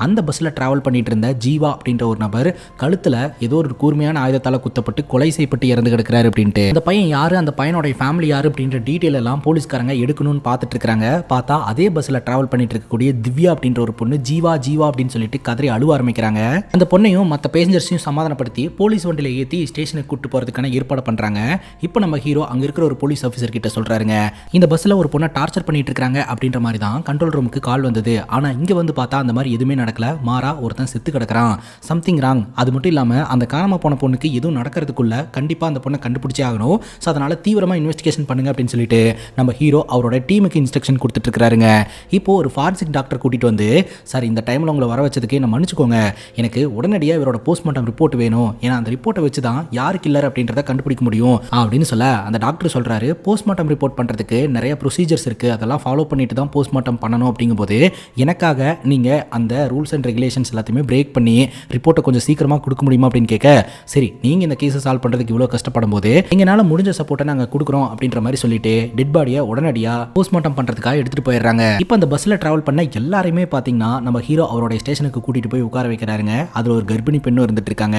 A: அந்த பஸ்ல டிராவல் பண்ணிட்டு இருந்த ஜீவா அப்படின்ற ஒரு நபர் கழுத்துல ஏதோ ஒரு கூர்மையான ஆயுதத்தால குத்தப்பட்டு கொலை செய்யப்பட்டு இறந்து கிடக்கிறாரு அப்படின்ட்டு. அந்த பையன் யாரு, அந்த பையனோட ஃபேமிலி யாரு அப்படின்ற டீட்டெயில் எல்லாம் போலீஸ்காரங்க எடுக்கணும்னு பார்த்துட்டு இருக்காங்க. பார்த்தா அதே பஸ்ல டிராவல் பண்ணிட்டு இருக்கக்கூடிய திவ்யா அப்படின்ற ஒரு பொண்ணு ஜீவா ஜீவா அப்படின்னு சொல்லிட்டு கதறி அழுவ ஆரம்பிக்கிறாங்க. அந்த பொண்ணையும் மற்ற பேசஞ்சர்ஸையும் சமாதானப்படுத்தி போலீஸ் வண்டியில ஏற்றி ஸ்டேஷனுக்கு கூட்டு போறதுக்கான ஏற்பாடு பண்றாங்க. இப்போ நம்ம ஹீரோ அங்க இருக்கிற ஒரு போலீஸ் ஆஃபீஸர் கிட்ட சொல்றாருங்க, இந்த பஸ்ல ஒரு பொண்ணை டார்ச்சர் பண்ணிட்டு இருக்காங்க அப்படின்ற மாதிரி தான் கண்ட்ரோல் ரூமுக்கு கால் வந்தது. ஆனா இங்க வந்து பார்த்தா அந்த மாதிரி எதுவுமே நடக்கல. மாறா ஒருத்தன் செத்து கிடக்குறான், சம்திங் ராங். அது மட்டும் இல்லாம அந்த காணாம போன பொண்ணுக்கு எதுவும் நடக்கிறதுக்குள்ள கண்டிப்பா அந்த பொண்ணை கண்டுபிடிச்சே ஆகணும். ஸோ அதனால தீவிரமா இன்வெஸ்டிகேஷன் பண்ணுங்க அப்படின்னு சொல்லிட்டு நம்ம ஹீரோ அவரோட டீமுக்கு இன்ஸ்ட்ரக்ஷன் கொடுத்துட்டு இருக்காருங்க. இப்போ ஒரு ஃபாரன்சிக் டாக்டர் கூட்டிட்டு வந்து, சார் இந்த டைம்ல உங்களை வர வச்சதுக்கு என்ன மன்னிச்சுக்கோங்க, எனக்கு உடனடியாக இவரோட போஸ்ட்மார்ட்டம் ரிப்போர்ட் வேணும், ஏன்னா அந்த ரிப்போர்ட்டை வச்சு தான் யாரு கில்லர் அப்படின்றத கண்டுபிடிக்க முடியும் அப்படின்னு சொல்ல அந்த டாக்டர் சொல்றாரு, போஸ்ட்மார்ட்டம் ரிப்போர்ட் பண்றதுக்கு நிறைய ப்ரொசீஜர்ஸ் இருக்கு, அதெல்லாம் ஃபாலோ பண்ணிட்டு தான் போஸ்ட்மார்ட்டம் பண்ணணும். அப்படிங்கும்போது எனக்காக நீங்க அந்த ரூல்ஸ் அண்ட் ரெகுலேஷன்ஸ் எல்லாத்தையுமே பிரேக் பண்ணி ரிப்போர்ட்டை கொஞ்சம் சீக்கிரமா கொடுக்க முடியுமா அப்படின்னு கேட்க, சரி நீங்க இந்த கேஸை சால்வ் பண்றதுக்கு இவ்வளவு கஷ்டப்படும் போது எங்களால முடிஞ்ச சப்போர்ட்டை நாங்க கொடுக்குறோம் அப்படின்ற மாதிரி சொல்லிட்டு டெட் பாடியை உடனடியா போஸ்ட்மார்ட்டம் பண்றதுக்காக எடுத்துட்டு போயிடுறாங்க. இப்போ அந்த பஸ்ல டிராவல் பண்ண எல்லாருமே பாத்தீங்கன்னா நம்ம ஹீரோ அவரோட ஸ்டேஷனுக்கு கூட்டிட்டு போய் உட்கார வைக்கிறாருங்க. அதுல ஒரு கர்ப்பிணி பெண்ணும் இருந்துட்டு இருக்காங்க.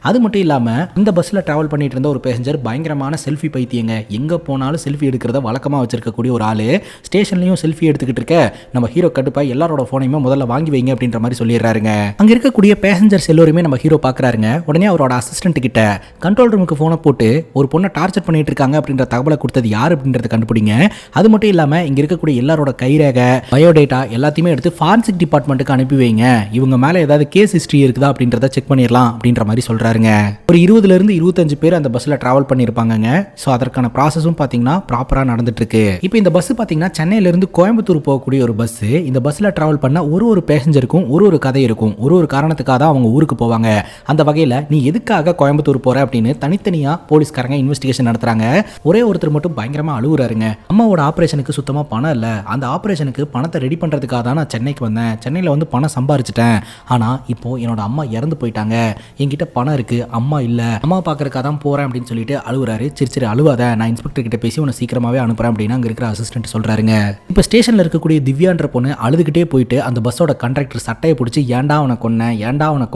A: அது மட்டும் இல்லாம இந்த பஸ்ல டிராவல் பண்ணிட்டு இருந்த ஒரு பேசஞ்சர் பயங்கரமான செல்ஃபி பைத்தியங்க. எங்க போனாலும் செல்ஃபி எடுக்கிறத வழக்கமா வச்சிருக்கக்கூடிய ஒரு ஆளு ஸ்டேஷன்லயும் செல்ஃபி எடுத்துக்கிட்டு இருக்க நம்ம ஹீரோ கடுப்பா எல்லாரோட போனையுமே முதல்ல வாங்கி வைங்க அப்படின்ற மாதிரி சொல்லிடுறாருங்க. அங்க இருக்கக்கூடிய பேசஞ்சர்ஸ் எல்லாருமே நம்ம ஹீரோ பாக்குறாருங்க. உடனே அவரோட அசிஸ்டன்ட் கிட்ட கண்ட்ரோல் ரூமுக்கு போனை போட்டு ஒரு பொண்ணை டார்ச்சர் பண்ணிட்டு இருக்காங்க அப்படின்ற தகவலை கொடுத்தது யார் அப்படின்றத கண்டுபிடிங்க. அது மட்டும் இல்லாம இங்க இருக்கக்கூடிய எல்லாரோட கைரேக பயோடேட்டா எல்லாத்தையுமே எடுத்து ஃபாரன்சிக் டிபார்ட்மெண்ட்டுக்கு அனுப்பி வைங்க. இவங்க மேல ஏதாவது கேஸ் ஹிஸ்டரி இருக்குதா அப்படின்றத செக் பண்ணிடலாம் அப்படின்ற மாதிரி சொல்றாருங்க. ஒரு 20 இருந்து 25 பேர் அந்த பஸ்ல டிராவல் பண்ணிருப்பாங்க. சோ அதற்கான ப்ராசஸும் பாத்தீங்கன்னா ப்ராப்பரா நடந்துட்டு இருக்கு. இப்போ இந்த பஸ் பாத்தீங்கன்னா சென்னையில இருந்து கோயம்புத்தூர் போகக்கூடிய ஒரு பஸ். இந்த பஸ்ல டிராவல் பண்ண ஒரு பேசஞ்சருக்கும் ஒரு கதை இருக்கும். ஒரு காரணத்துக்காக தான் அவங்க ஊருக்கு போவாங்க. அந்த வகையில நீ எதுக்காக கோயம்புத்தூர் போற அப்படின்னு தனித்தனியா போலீஸ்காரங்க இன்வெஸ்டிகேஷன் நடத்துறாங்க. ஒரே ஒருத்தர் மட்டும் பயங்கரமா அழுகுறாருங்க. அம்மாவோட ஆபரேஷனுக்கு சுத்தமா பணம் இல்ல, அந்த ஆபரேஷனுக்கு பணத்தை ரெடி பண்றதுக்காக தான் நான் சென்னைக்கு வந்தேன், சென்னையில வந்து பணம் சம்பாரிச்சிட்டேன், ஆனா இப்போ என்னோட அம்மா இறந்து போயிட்டாங்க, என்கிட்ட பணம் இருக்கு, அம்மா இல்ல, அம்மா பாக்குறதுக்காக தான் போறேன் அப்படின்னு சொல்லிட்டு அழுகுறாரு. சரி சரி அழுவாத, நான் இன்ஸ்பெக்டர் கிட்ட பேசி உன்னை சீக்கிரமாவே அனுப்புறேன் அப்படின்னு அங்க இருக்கிற அசிஸ்டன்ட் சொல்றாருங்க. இப்ப ஸ்டேஷன்ல இருக்கக்கூடிய திவ்யான்ற பொண்ணு அழுதுகிட்டே போயிட்டு அந்த பஸ்ஸோட கண்டக்டர் சட்டையை பிடிச்சி ஏன்டா அவனை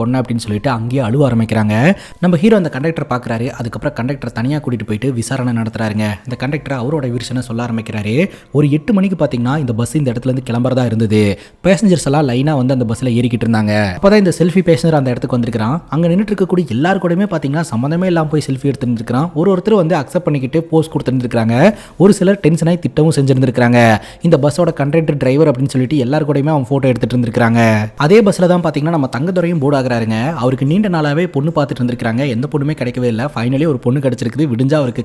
A: கொன்ன அப்படின்னு சொல்லிட்டு அங்கேயே அழுவ ஆரம்பிக்கிறாங்க. நம்ம ஹீரோ அந்த கண்டக்டர் பாக்குறாரு. அதுக்கப்புறம் கண்டக்டர் தனியா கூட்டிட்டு போயிட்டு விசாரணை நடத்துறாருங்க. இந்த கண்டக்டர் அவரோட விருஷனை சொல்ல ஆரம்பிக்கிறாரு. ஒரு 8 மணிக்கு பாத்தீங்கன்னா இந்த பஸ் இந்த இடத்துல இருந்து கிளம்புறதா இருந்தது. பேசஞ்சர்ஸ் எல்லாம் லைனா வந்து அந்த பஸ்ல ஏறிக்கிட்டு இருந்தாங்க. அப்பதான் இந்த செல்ஃபி பேசஞ்சர் அந்த இடத்துக்கு வந்திருக்கான். அங்க நின்றுட்டு இருக்கக்கூடிய எல்லாரும் கூடயுமே பாத்தீங்கன்னா சம்பந்தமே இல்லாம போய் செல்ஃபி எடுத்துட்டு இருக்கான். ஒருத்தர் வந்து அக்செப்ட் பண்ணிக்கிட்டு போஸ்ட் கொடுத்துருக்காங்க. ஒரு சிலர் டென்ஷன் ஆகி திட்டமும் செஞ்சிருந்திருக்காங்க. இந்த பஸ்ஸோட கண்டக்டர் டிரைவர் அப்படின்னு சொல்லிட்டு எல்லாரும் கூடயுமே அவன் போட்டோ எடுத்துட்டு இருந்திருக்காங்க. அதே பஸ்ல தான் பாத்தீங்கன்னா நம்ம தங்கதுரையும் போர்டு ஆகுறாருங்க. அவருக்கு நீண்ட நாளாவே பொண்ணு பார்த்துட்டு இருந்திருக்காங்க. எந்த பொண்ணுமே கிடைக்கவே இல்லை. ஃபைனலி ஒரு பொண்ணு கிடைச்சிருக்குது. விடிஞ்சா அவருக்கு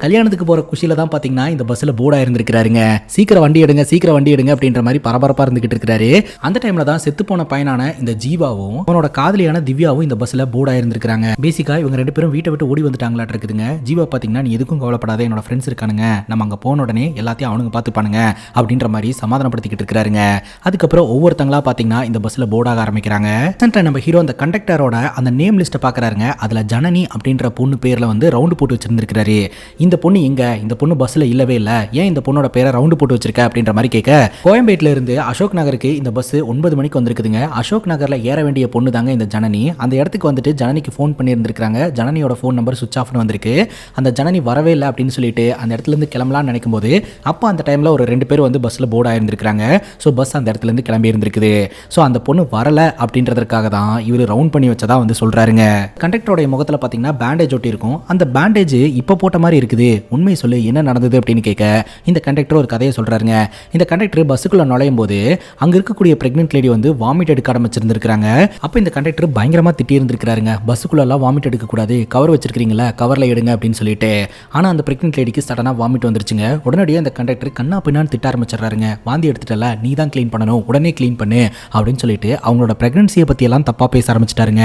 A: கல்யாணத்துக்கு போற குஷியில தான் பாத்தீங்கன்னா இந்த பஸ்ல போர்டா இருந்திருக்காருங்க. சீக்கிரம் வண்டி எடுங்க அப்படின்ற மாதிரி பரபரப்பா இருந்துகிட்டு இருக்காரு. அந்த டைம்ல தான் செத்து போன பையனான இந்த ஜீவாவும் அவனோட காதலியான திவ்யாவும் இந்த பஸ்ல போர்டா இருந்திருக்காங்க. பேசிக்கா இவங்க 2 பேரும் வீட்டை விட்டு ஓடி வந்துட்டாங்களாட்டு இருக்குதுங்க. ஜீவா பாத்தீங்கன்னா நீ எதுக்கும் கவலைப்படாத, என்னோட ஃப்ரெண்ட்ஸ் இருக்கானுங்க, நம்ம அங்க போன உடனே எல்லாத்தையும் அவனுங்க பாத்துப்பானுங்க அப்படின்ற மாதிரி சமாதானப்படுத்திக்கிட்டு இருக்காருங்க. அதுக்கப்புறம் ஒவ்வொருத்தங்களா பாத்தீங்கன்னா இந்த பஸ்ல போர்டாக ஆரம்பிக்கிறாங்க. நம்ம ஹீரோ அந்த கண்டக்டரோட அந்த நேம் லிஸ்ட்டை பாக்குறாருங்க. அதுல ஜனனி அப்படின்ற பொண்ணு பேர்ல வந்து ரவுண்டு போட்டு வச்சிருந்திருக்காரு. இந்த பொண்ணு எங்க, இந்த பொண்ணு பஸ்ல இல்லவே இல்ல, ஏன் இந்த பொண்ணோட பேரை ரவுண்டு போட்டு வச்சிருக்க அப்படின்ற மாதிரி கேட்க, கோயம்பேட்ல இருந்து அசோக் நகருக்கு இந்த பஸ் 9 மணிக்கு வந்திருக்குதுங்க. அசோக் நகர்ல ஏற வேண்டிய பொண்ணு தாங்க இந்த ஜனனி. அந்த இடத்துக்கு வந்துட்டு ஜனனிக்கு ஃபோன் பண்ணி இருந்திருக்காங்க. ஜனனியோட ஃபோன் நம்பர் சுவிச் ஆஃப்னு வந்திருக்கு. அந்த ஜனனி வரவே இல்லை அப்படின்னு சொல்லிட்டு அந்த இடத்துல இருந்து கிளம்பலாம்னு நினைக்கும் போது அப்போ அந்த டைம்ல ஒரு 2 பேர் வந்து பஸ்ல போர்டு ஆயிருந்திருக்காங்க. ஸோ பஸ் அந்த இடத்துல இருந்து கிளம்பி இருந்திருக்குது. ஸோ அந்த பொண்ணு வரல அப்படின்றதுக்காக தான் இவர் ரவுண்ட் பண்ணி வச்சதா வந்து சொல்றாருங்க. கண்டக்டரோட முகத்துல பாத்தீங்கன்னா பேண்டேஜ் ஒட்டி இருக்கும். அந்த பேண்டேஜ் இப்ப போட்ட மாதிரி இருக்குது, உண்மை சொல்லு என்ன நடந்தது அப்படின்னு கேட்க இந்த கண்டக்டர் ஒரு கதையை சொல்றாருங்க. இந்த கண்டக்டர் பஸ்ஸுக்குள்ள நுழையும் போது அங்க இருக்கக்கூடிய பிரெக்னென்ட் லேடி வந்து வாமிட் எடுக்க ஆரம்பிச்சிருந்திருக்காங்க. அப்ப இந்த கண்டக்டர் பயங்கரமா திட்டி இருந்திருக்காருங்க. பஸ்ஸுக்குள்ள எல்லாம் வாமிட் எடுக்க கூடாது, கவர் வச்சிருக்கீங்களா, கவர்ல எடுங்க அப்படின்னு சொல்லிட்டு. ஆனா அந்த பிரெக்னென்ட் லேடிக்கு சடனா வாமிட் வந்துருச்சுங்க. உடனடியாக அந்த கண்டக்டர் கண்ணா பின்னான்னு திட்ட ஆரம்பிச்சிடறாருங்க. வாந்தி எடுத்துட்டல, நீ தான் க்ளீன் பண்ணணும், உடனே க்ளீன் பண்ணு அப்படின்னு சொல்லிட்டு அவங்களோட பிரெக்னன்சியை பத்தி எல்லாம் தப்பா பேச ஆரம்பிச்சிட்டாருங்க.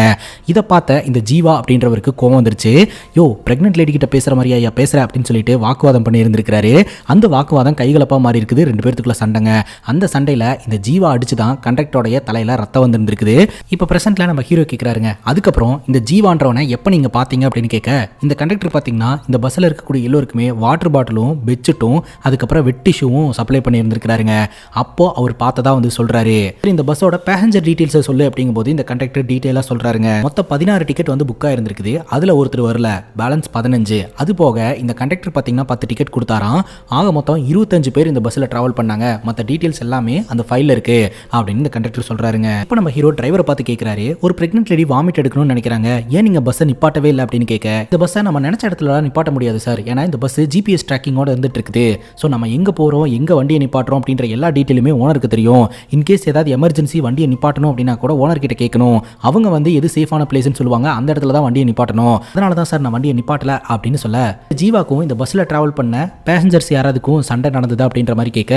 A: இதை பார்த்த இந்த ஜீவா அப்படின்றவருக்கு கோவம் வந்துருச்சு. யோ பிரெக்னென்ட் லேடி கிட்ட பேசுற மாதிரியா ஐயா பேசுற அப்படின்னு சொல்லிட்டு வாக்குவாதம் பண்ணி இருந்திருக்காரு. அந்த வாக்குவாதம் கைகலப்பா மாறி இருக்குது. 2 பேருக்குள்ள சண்டைங்க. அந்த சண்டையில இந்த ஜீவா அடிச்சுதான் கண்டக்டரோட தலையில ரத்தம் வந்துருந்துருக்குது. இப்ப பிரசன்ட்ல நம்ம ஹீரோ கேட்கிறாருங்க. அதுக்கப்புறம் இந்த ஜீவான்றவனை எப்ப நீங்க பாத்தீங்க அப்படின்னு கேட்க இந்த கண்டக்டர் பாத்தீங்கன்னா இந்த பஸ்ல இருக்கக்கூடிய எல்லோருக்குமே வாட்டர் பாட்டிலும் பெட்ஷீட்டும் அதுக்கப்புறம் வெட் டிஷ்யூவும் சப்ளை பண்ணி இருந்திருக்காருங்க. அப்போ அவர் பார்த்ததா வந்து சொல்றாரு. இந்த பஸ்ஸோட பேசஞ்சர் டீடைல்ஸ் சொல்லு அப்படிங்கும்போது இந்த கண்டக்டர் டீடைலா சொல்றாருங்க. மொத்தம் 16 டிக்கெட் வந்து புக் ஆயிருந்திருக்குது. அதுல ஒருத்தர் வரல, பேலன்ஸ் 15. அது போக இந்த கண்டக்டர் பாத்தீங்கன்னா 10 டிக்கெட் கொடுத்தாராம். ஆக மொத்தம் 25 பேர் இந்த பஸ்ல டிராவல் பண்ணாங்க. மற்ற டீடைல்ஸ் எல்லாமே அந்த ஃபைல்ல இருக்கு அப்படின்னு இந்த கண்டக்டர் சொல்றாருங்க. இப்போ நம்ம ஹீரோ டிரைவரை பார்த்து கேட்கிறாரு, ஒரு பிரெக்னென்ட் லேடி வாமிட் எடுக்கணும்னு நினைக்கிறாங்க, ஏன் நீங்க பஸ்ஸை நிப்பாட்டவே இல்லை அப்படின்னு கேட்க, இந்த பஸ்ஸை நம்ம நினைச்ச இடத்துல நிப்பாட்ட முடியாது சார், ஏன்னா இந்த பஸ் ஜிபிஎஸ் ட்ராக்கிங்கோட இருந்துட்டு இருக்குது. ஸோ நம்ம எங்க போறோம், எங்க வண்டியை நிப்பாட்டுறோம் அப்படின்ற எல்லா டீட்டெயிலுமே ஓனருக்கு தெரியும். இன்கேஸ் ஏதாவது எமர்ஜென்சி வண்டியை நிப்பாட்டணும் அப்படின்னா கூட ஓனர் கிட்ட கேட்கணும். அவங்க வந்து எது சேஃபான பிளேஸ்னு சொல்லுவாங்க, அந்த இடத்துல தான் வண்டியை நிப்பாட்டணும். அதனால தான் சார் நான் வண்டியை நிப்பாட்டல அப்படின்னு சொல்ல, ஜீவாக்கும் இந்த பஸ்ல டிராவல் பண்ண பேசஞ்சர்ஸ் யாராவதுக்கும் சண்டை நடந்ததா அப்படின்ற மாதிரி கேட்க,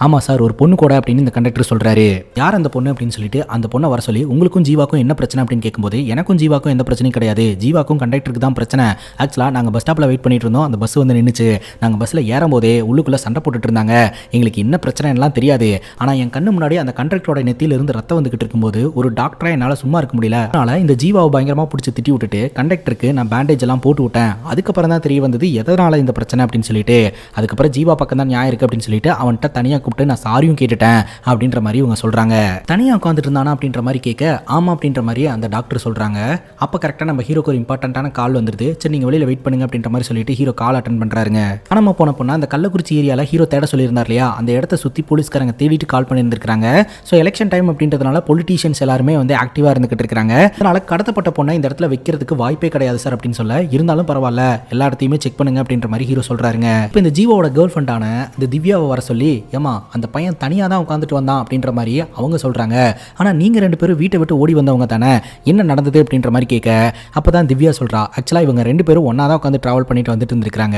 A: ஆமா சார் ஒரு பொண்ணு கூட அப்படின்னு இந்த கண்டக்டர் சொல்றாரு. யார் அந்த பொண்ணு அப்படின்னு சொல்லிட்டு அந்த பொண்ணை வர சொல்லி, உங்களுக்கும் ஜீவாக்கும் என்ன பிரச்சனை அப்படின்னு கேட்கும்போது, எனக்கும் ஜீவாக்கும் எந்த பிரச்சனையும் கிடையாது, ஜீவாக்கும் கண்டக்டருக்கு தான் பிரச்சனை. ஆக்சுவலா நாங்க பஸ் ஸ்டாப்ல வெயிட் பண்ணிட்டு இருந்தோம், அந்த பஸ் வந்து நின்னுச்சு, நாங்க பஸ்ல ஏறும் போதே உள்ளுக்குள்ள சண்டை போட்டுட்டு இருந்தாங்க, எங்களுக்கு என்ன பிரச்சனை எல்லாம் தெரியாது. ஆனா என் கண்ணு முன்னாடி அந்த கண்டக்டரோட நெத்தியில இருந்து ரத்தம் வந்துகிட்டு இருக்கும்போது ஒரு டாக்டரா என்னால சும்மா இருக்க முடியல. அதனால இந்த ஜீவாவை பயங்கரமா பிடிச்சி திட்டி விட்டுட்டு கண்டக்டருக்கு நான் பேண்டேஜ் எல்லாம் போட்டு விட்டேன். அதுக்கப்புறம் தான் தெரிய வந்தது எதனால இந்த பிரச்சனை அப்படின்னு சொல்லிட்டு. அதுக்கப்புறம் ஜீவா பக்கம் தான் நியாயம் இருக்கு அப்படின்னு சொல்லிட்டு அவன்கிட்ட தனியா கூப்பிட்டு நான் சாரியும் கேட்டுட்டேன் அப்படின்ற மாதிரி இவங்க சொல்றாங்க. தனியா உட்காந்துட்டு இருந்தானா அப்படின்ற மாதிரி கேட்க, ஆமா அப்படின்ற மாதிரி அந்த டாக்டர் சொல்றாங்க. அப்ப கரெக்டா நம்ம ஹீரோக்கு ஒரு இம்பார்ட்டன்டான கால் வந்துருது. சரி நீங்க வெளியில வெயிட் பண்ணுங்க அப்படின்ற மாதிரி சொல்லிட்டு ஹீரோ கால் அட்டன் பண்றாருங்க. ஆனா போன பொண்ணா அந்த கள்ளக்குறிச்சி ஏரியால ஹீரோ தேட சொல்லியிருந்தார் இல்லையா, அந்த இடத்த சுத்தி போலீஸ்காரங்க தேடிட்டு கால் பண்ணியிருந்திருக்காங்க. ஸோ எலெக்ஷன் டைம் அப்படின்றதுனால பொலிட்டீஷியன்ஸ் எல்லாருமே வந்து ஆக்டிவா இருந்துகிட்டு இருக்காங்க. அதனால கடத்தப்பட்ட பொண்ணை இந்த இடத்துல வைக்கிறதுக்கு வாய்ப்பே கிடையாது சார் அப்படின்னு சொல்ல, இருந்தாலும் பரவாயில்ல எல்லா இடத்தையுமே செக் பண்ணுங்க அப்படின்ற மாதிரி ஹீரோ சொல்றாருங்க. இப்போ இந்த ஜீவாவோட கேர்ள் ஃப்ரெண்டான இந்த திவ்யாவை வர சொல்லி, ஏமா அந்த பையன் தனியா தான் உட்காந்துட்டு வந்தான் அப்படின்ற மாதிரி அவங்க சொல்றாங்க. ஆனா நீங்க 2 பேரும் வீட்டை விட்டு ஓடி வந்தவங்க தானே, என்ன நடந்தது அப்படின்ற மாதிரி கேட்க, அப்பதான் திவ்யா சொல்றா, ஆக்சுவலா இவங்க 2 பேரும் ஒன்னா தான் உட்காந்து டிராவல் பண்ணிட்டு வந்துட்டு இருந்திருக்காங்க.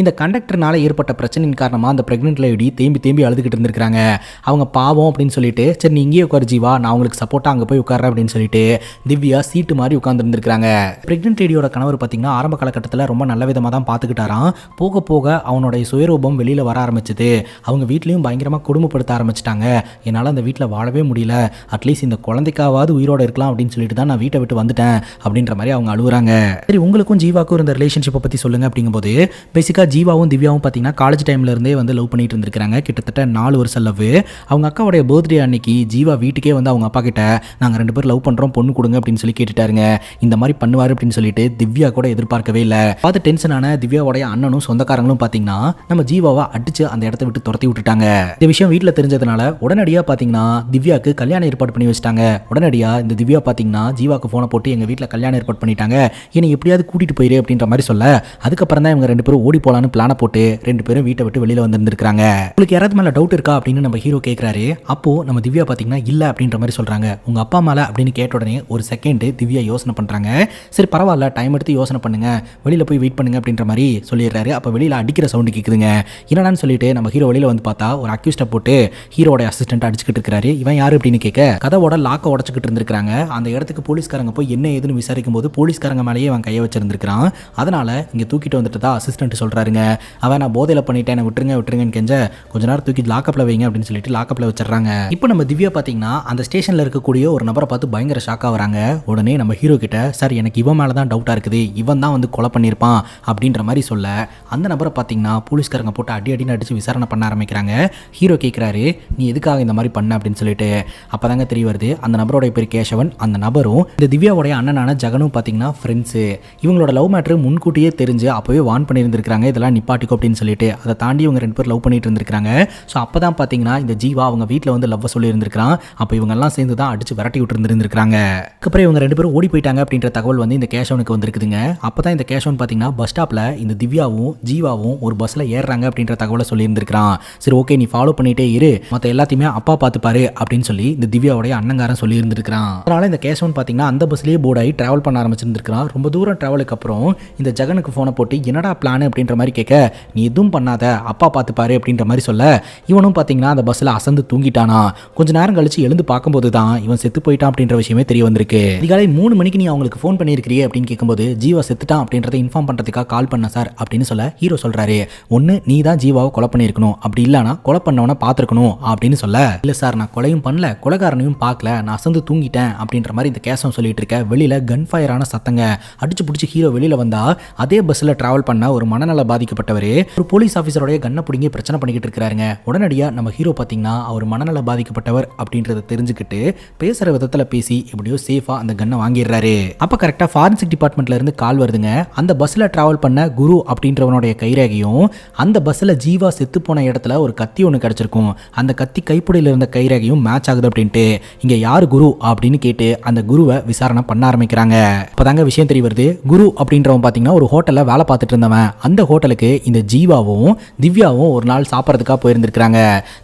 A: இந்த கண்டக்டர்னால ஏற்பட்ட பிரச்சனையின் காரணமா அந்த பிரெக்னென்ட் லேடி தேம்பி அழுதுகிட்டு இருந்திருக்காங்க. அவங்க பாவம் அப்படின்னு சொல்லிட்டு, சரி நீ இங்கேயே உட்காரு ஜீவா, நான் உங்களுக்கு சப்போர்ட்டா அங்க போய் உட்கார்றேன் அப்படின்னு சொல்லிட்டு திவ்யா சீட்டு மாதிரி உட்கார்ந்து இருந்திருக்காங்க. பிரெக்னென்ட் லேடியோட கணவர் பாத்தீங்கன்னா ஆரம்ப காலகட்டத்தில் ரொம்ப நல்ல விதமா தான் பார்த்து பார்த்துக்கிட்டாராம். போக போக அவனுடைய சுயரூபம் வெளியில் வர ஆரம்பிச்சது. அவங்க வீட்லேயும் பயங்கரமாக கொடுமைப்படுத்த ஆரம்பிச்சிட்டாங்க. என்னால் அந்த வீட்டில் வாழவே முடியல, அட்லீஸ்ட் இந்த குழந்தைக்காவது உயிரோடு இருக்கலாம் அப்படின்னு சொல்லிட்டு தான் நான் வீட்டை விட்டு வந்துட்டேன் அப்படின்ற மாதிரி அவங்க அழுகுறாங்க. சரி, உங்களுக்கும் ஜீவாவுக்கும் இருந்த ரிலேஷன்ஷிப்பை பற்றி சொல்லுங்கள் அப்படிங்கும்போது, பேசிக்காக ஜீவாவும் திவ்யாவும் பார்த்தீங்கன்னா காலேஜ் டைம்லேருந்தே வந்து லவ் பண்ணிட்டு இருந்திருக்காங்க. கிட்டத்தட்ட 4 வருஷம் லவ். அவங்க அக்காவுடைய பர்த்டே அன்னைக்கு ஜீவா வீட்டுக்கே வந்து அவங்க அப்பா கிட்ட நாங்கள் 2 பேரும் லவ் பண்ணுறோம், பொண்ணு கொடுங்க அப்படின்னு சொல்லி கேட்டுட்டாருங்க. இந்த மாதிரி பண்ணுவார் அப்படின்னு சொல்லிட்டு திவ்யா கூட எதிர்பார்க்கவே இல்லை. பார்த்து டென்ஷனான திவ்யாவுடைய அண்ணனும் சொந்தக்காரங்களும் பார்த்தீங்கன்னா நம்ம ஜீவாவை அடிச்சு அந்த இடத்த விட்டு துரத்தி விட்டுட்டாங்க. இந்த விஷயம் வீட்டில் தெரிஞ்சதுனால உடனடியாக பார்த்தீங்கன்னா திவ்யாவுக்கு கல்யாணம் ஏற்பாடு பண்ணி வச்சுட்டாங்க. உடனடியாக இந்த திவ்யா பார்த்தீங்கன்னா ஜீவாவுக்கு ஃபோனை போட்டு எங்கள் வீட்டில் கல்யாணம் ஏற்பாடு பண்ணிட்டாங்க, என்னை எப்படியாவது கூட்டிட்டு போயிரு அப்படின்ற மாதிரி சொல்ல, அதுக்கப்புறம் தான் இவங்க 2 பேரும் ஓடி போலான்னு பிளான போட்டு 2 பேரும் வீட்டை விட்டு வெளியில் வந்திருக்காங்க. உங்களுக்கு யாராவது மேலே டவுட் இருக்கா அப்படின்னு நம்ம ஹீரோ கேட்குறாரு. அப்போ நம்ம திவ்யா பார்த்தீங்கன்னா இல்லை அப்படின்ற மாதிரி சொல்றாங்க. உங்க அப்பா மேலே அப்படின்னு கேட்ட உடனே ஒரு செகண்ட் திவ்யா யோசனை பண்றாங்க. சரி பரவாயில்ல, டைம் எடுத்து யோசனை பண்ணுங்க, வெளியில் போய் வெயிட் பண்ணுங்க அப்படின்ற மாதிரி சொல்லிடுறாரு. அப்போ வெளியில் அடிக்கிற சவுண்டு கேட்குதுங்க. என்னடான்னு சொல்லிட்டு நம்ம ஹீரோ வெளியில் வந்து பார்த்தா ஒரு அக்யூஸ்டை போட்டு ஹீரோட அசிஸ்டன்ட் அடிச்சுக்கிட்டு இருக்காரு. இவன் யாரு அப்படின்னு கேட்க கதவோட லாக்கை உடச்சிக்கிட்டு இருந்திருக்காங்க. அந்த இடத்துக்கு போலீஸ்காரங்க போய் என்ன ஏதுன்னு விசாரிக்கும் போது போலீஸ்காரங்க மேலேயே அவன் கையை வச்சிருந்திருக்கான். அதனால இங்கே தூக்கிட்டு வந்துட்டு தான் அசிஸ்டன்ட் சொல்றாருங்க. அவன் நான் போதையில் பண்ணிட்டேன், விட்டுருங்கன்னு கெஞ்ச கொஞ்ச நேரம் தூக்கி லாக்கப்ல வைங்க அப்படின்னு சொல்லிட்டு லாக்கப்ல வச்சிடறாங்க. இப்போ நம்ம திவ்யா பார்த்தீங்கன்னா அந்த ஸ்டேஷன்ல இருக்கக்கூடிய ஒரு நபரை பார்த்து பயங்கர ஷாக்கா வராங்க. உடனே நம்ம ஹீரோ கிட்ட சார் எனக்கு இவன் மேலே தான் டவுட்டாக இருக்குது, இவன் தான் வந்து கொலை பண்ணியிருப்பான் அப்படின்ற மாதிரி சொல்ல, அந்த நபரை பார்த்தீங்கன்னா போலீஸ்காரங்க போட்டு அடின்னு அடிச்சு விசாரணை பண்ண ஆரம்பிக்கிறாங்க. ஹீரோ கேட்குறாரு நீ எதுக்காக இந்த மாதிரி பண்ண அப்படின்னு சொல்லிட்டு. அப்போதாங்க தெரிய வருது அந்த நபரோட பேர் கேசவன். அந்த நபரும் இந்த திவ்யாவுடைய அண்ணனான ஜகனும் பார்த்தீங்கன்னா ஃப்ரெண்ட்ஸு. இவங்களோட லவ் மேட்ரு முன்கூட்டியே தெரிஞ்சு அப்போவே வார்ன் பண்ணியிருந்திருக்காங்க, இதெல்லாம் நிப்பாட்டிக்கோ அப்படின்னு சொல்லிட்டு. அதை தாண்டி இவங்க 2 பேர் லவ் பண்ணிட்டு இருந்திருக்காங்க. ஸோ அப்போ தான் பார்த்தீங்கன்னா இந்த ஜீவா அவங்க வீட்டில் வந்து லவ் சொல்லி இருந்திருக்கான். அப்போ இவங்கெல்லாம் சேர்ந்து தான் அடிச்சு விரட்டி விட்டு இருந்திருக்காங்க. அதுக்கப்புறம் இவங்க 2 பேரும் ஓடி போயிட்டாங்க அப்படின்ற தகவல் வந்து இந்த கேசவனுக்கு வந்திருக்குதுங்க. அப்போ தான் இந்த கேசவன் பார்த்தீங்கன்னா பஸ் ஸ்டாப்பில் இந்த திவ்யாவும் ஜீவாவும் ஒரு பஸ்ஸில் ஏறுறாங்க அப்படின்ற தகவலை சொல்லியிருந்திருக்கான். சரி ஓகே நீ ஃபாலோ பண்ணிட்டே இரு, மற்ற எல்லாத்தையுமே அப்பா பார்த்துப்பாரு அப்படின்னு சொல்லி இந்த திவ்யாவுடைய அண்ணங்காரன் சொல்லி இருந்திருக்கான். அதனால இந்த கேசவன் பார்த்தீங்கன்னா அந்த பஸ்லேயே போர்டாகி டிராவல் பண்ண ஆரம்பிச்சிருந்திருக்கான். ரொம்ப தூரம் டிராவலுக்கு அப்புறம் இந்த ஜகனுக்கு ஃபோனை போட்டு என்னடா பிளான் அப்படின்ற மாதிரி கேட்க, நீ எதுவும் பண்ணாத அப்பா பார்த்துப்பாரு அப்படின்ற மாதிரி சொல்ல, இவனும் பார்த்தீங்கன்னா அந்த பஸ்ஸில் அசந்து தூங்கிட்டானா. கொஞ்ச நேரம் கழிச்சு எழுந்து பார்க்கும்போது தான் இவன் செத்து போயிட்டான் அப்படின்ற விஷயமே தெரிய வந்திருக்கு. அதிகாலை 3 மணிக்கு நீ அவங்களுக்கு ஃபோன் பண்ணியிருக்கிறியே அப்படின்னு கேட்கும்போது ஜீவா செத்துட்டான் அப்படின்றத இன்ஃபார்ம் பண்ணுறதுக்காக கால் பண்ண சார் அப்படின்னு சொல்ல ஹீரோ சொல்றாரு, ஒன்று நீ தான் ஜீவாவை கொலை பண்ணியிருக்கணும், அப்படி இல்லைனா கொலை பண்ணவனை பார்த்துருக்கணும் அப்படின்னு சொல்ல, இல்லை சார் நான் கொலையும் பண்ணல, கொலைகாரனையும் பார்க்கல, நான் அசந்து தூங்கிட்டேன் அப்படின்ற மாதிரி இந்த கேசம் சொல்லிட்டு இருக்க. வெளியில் கன் ஃபயரான சத்தங்க அடிச்சு பிடிச்சி ஹீரோ வெளியில் வந்தா அதே பஸ்ஸில் டிராவல் பண்ண ஒரு மனநல பாதிக்கப்பட்டவர் ஒரு போலீஸ் ஆஃபீஸரோடைய கண்ணை பிடிங்கி பிரச்சனை பண்ணிக்கிட்டு இருக்கிறாருங்க. உடனடியாக நம்ம ஹீரோ பார்த்தீங்கன்னா அவர் மனநல பாதிக்கப்பட்டவர் அப்படின்றத தெரிஞ்சுக்கிட்டு பேசுகிற விதத்தில் பேசி எப்படியோ சேஃபாக அந்த கன்னை வாங்கிடுறாரு. அப்போ கரெக்டாக ஃபாரன்சிக் டிபார்ட்மெண்ட்ல இருந்து கால் வருதுங்க. அந்த பஸ்ஸில் டிராவல் பண்ண குரு அப்படின்றவனுடைய கைரேகையும் அந்த பஸ்ஸில் ஜீவா செத்து போன இடத்துல ஒரு கத்தி ஒன்று கிடச்சிருக்கும், அந்த கத்தி கைப்பிடியில் இருந்த கைரேகையும் மேட்ச் ஆகுது அப்படின்ட்டு இங்கே யார் குரு அப்படின்னு கேட்டு அந்த குருவை விசாரணை பண்ண ஆரம்பிக்கிறாங்க. அப்போதாங்க விஷயம் தெரிய வருது. குரு அப்படின்றவன் பார்த்தீங்கன்னா ஒரு ஹோட்டலில் வேலை பார்த்துட்டு இருந்தவன். அந்த ஹோட்டலுக்கு இந்த ஜீவாவும் திவ்யாவும் ஒரு நாள் சாப்பிட்றதுக்காக போயிருந்திருக்காங்க.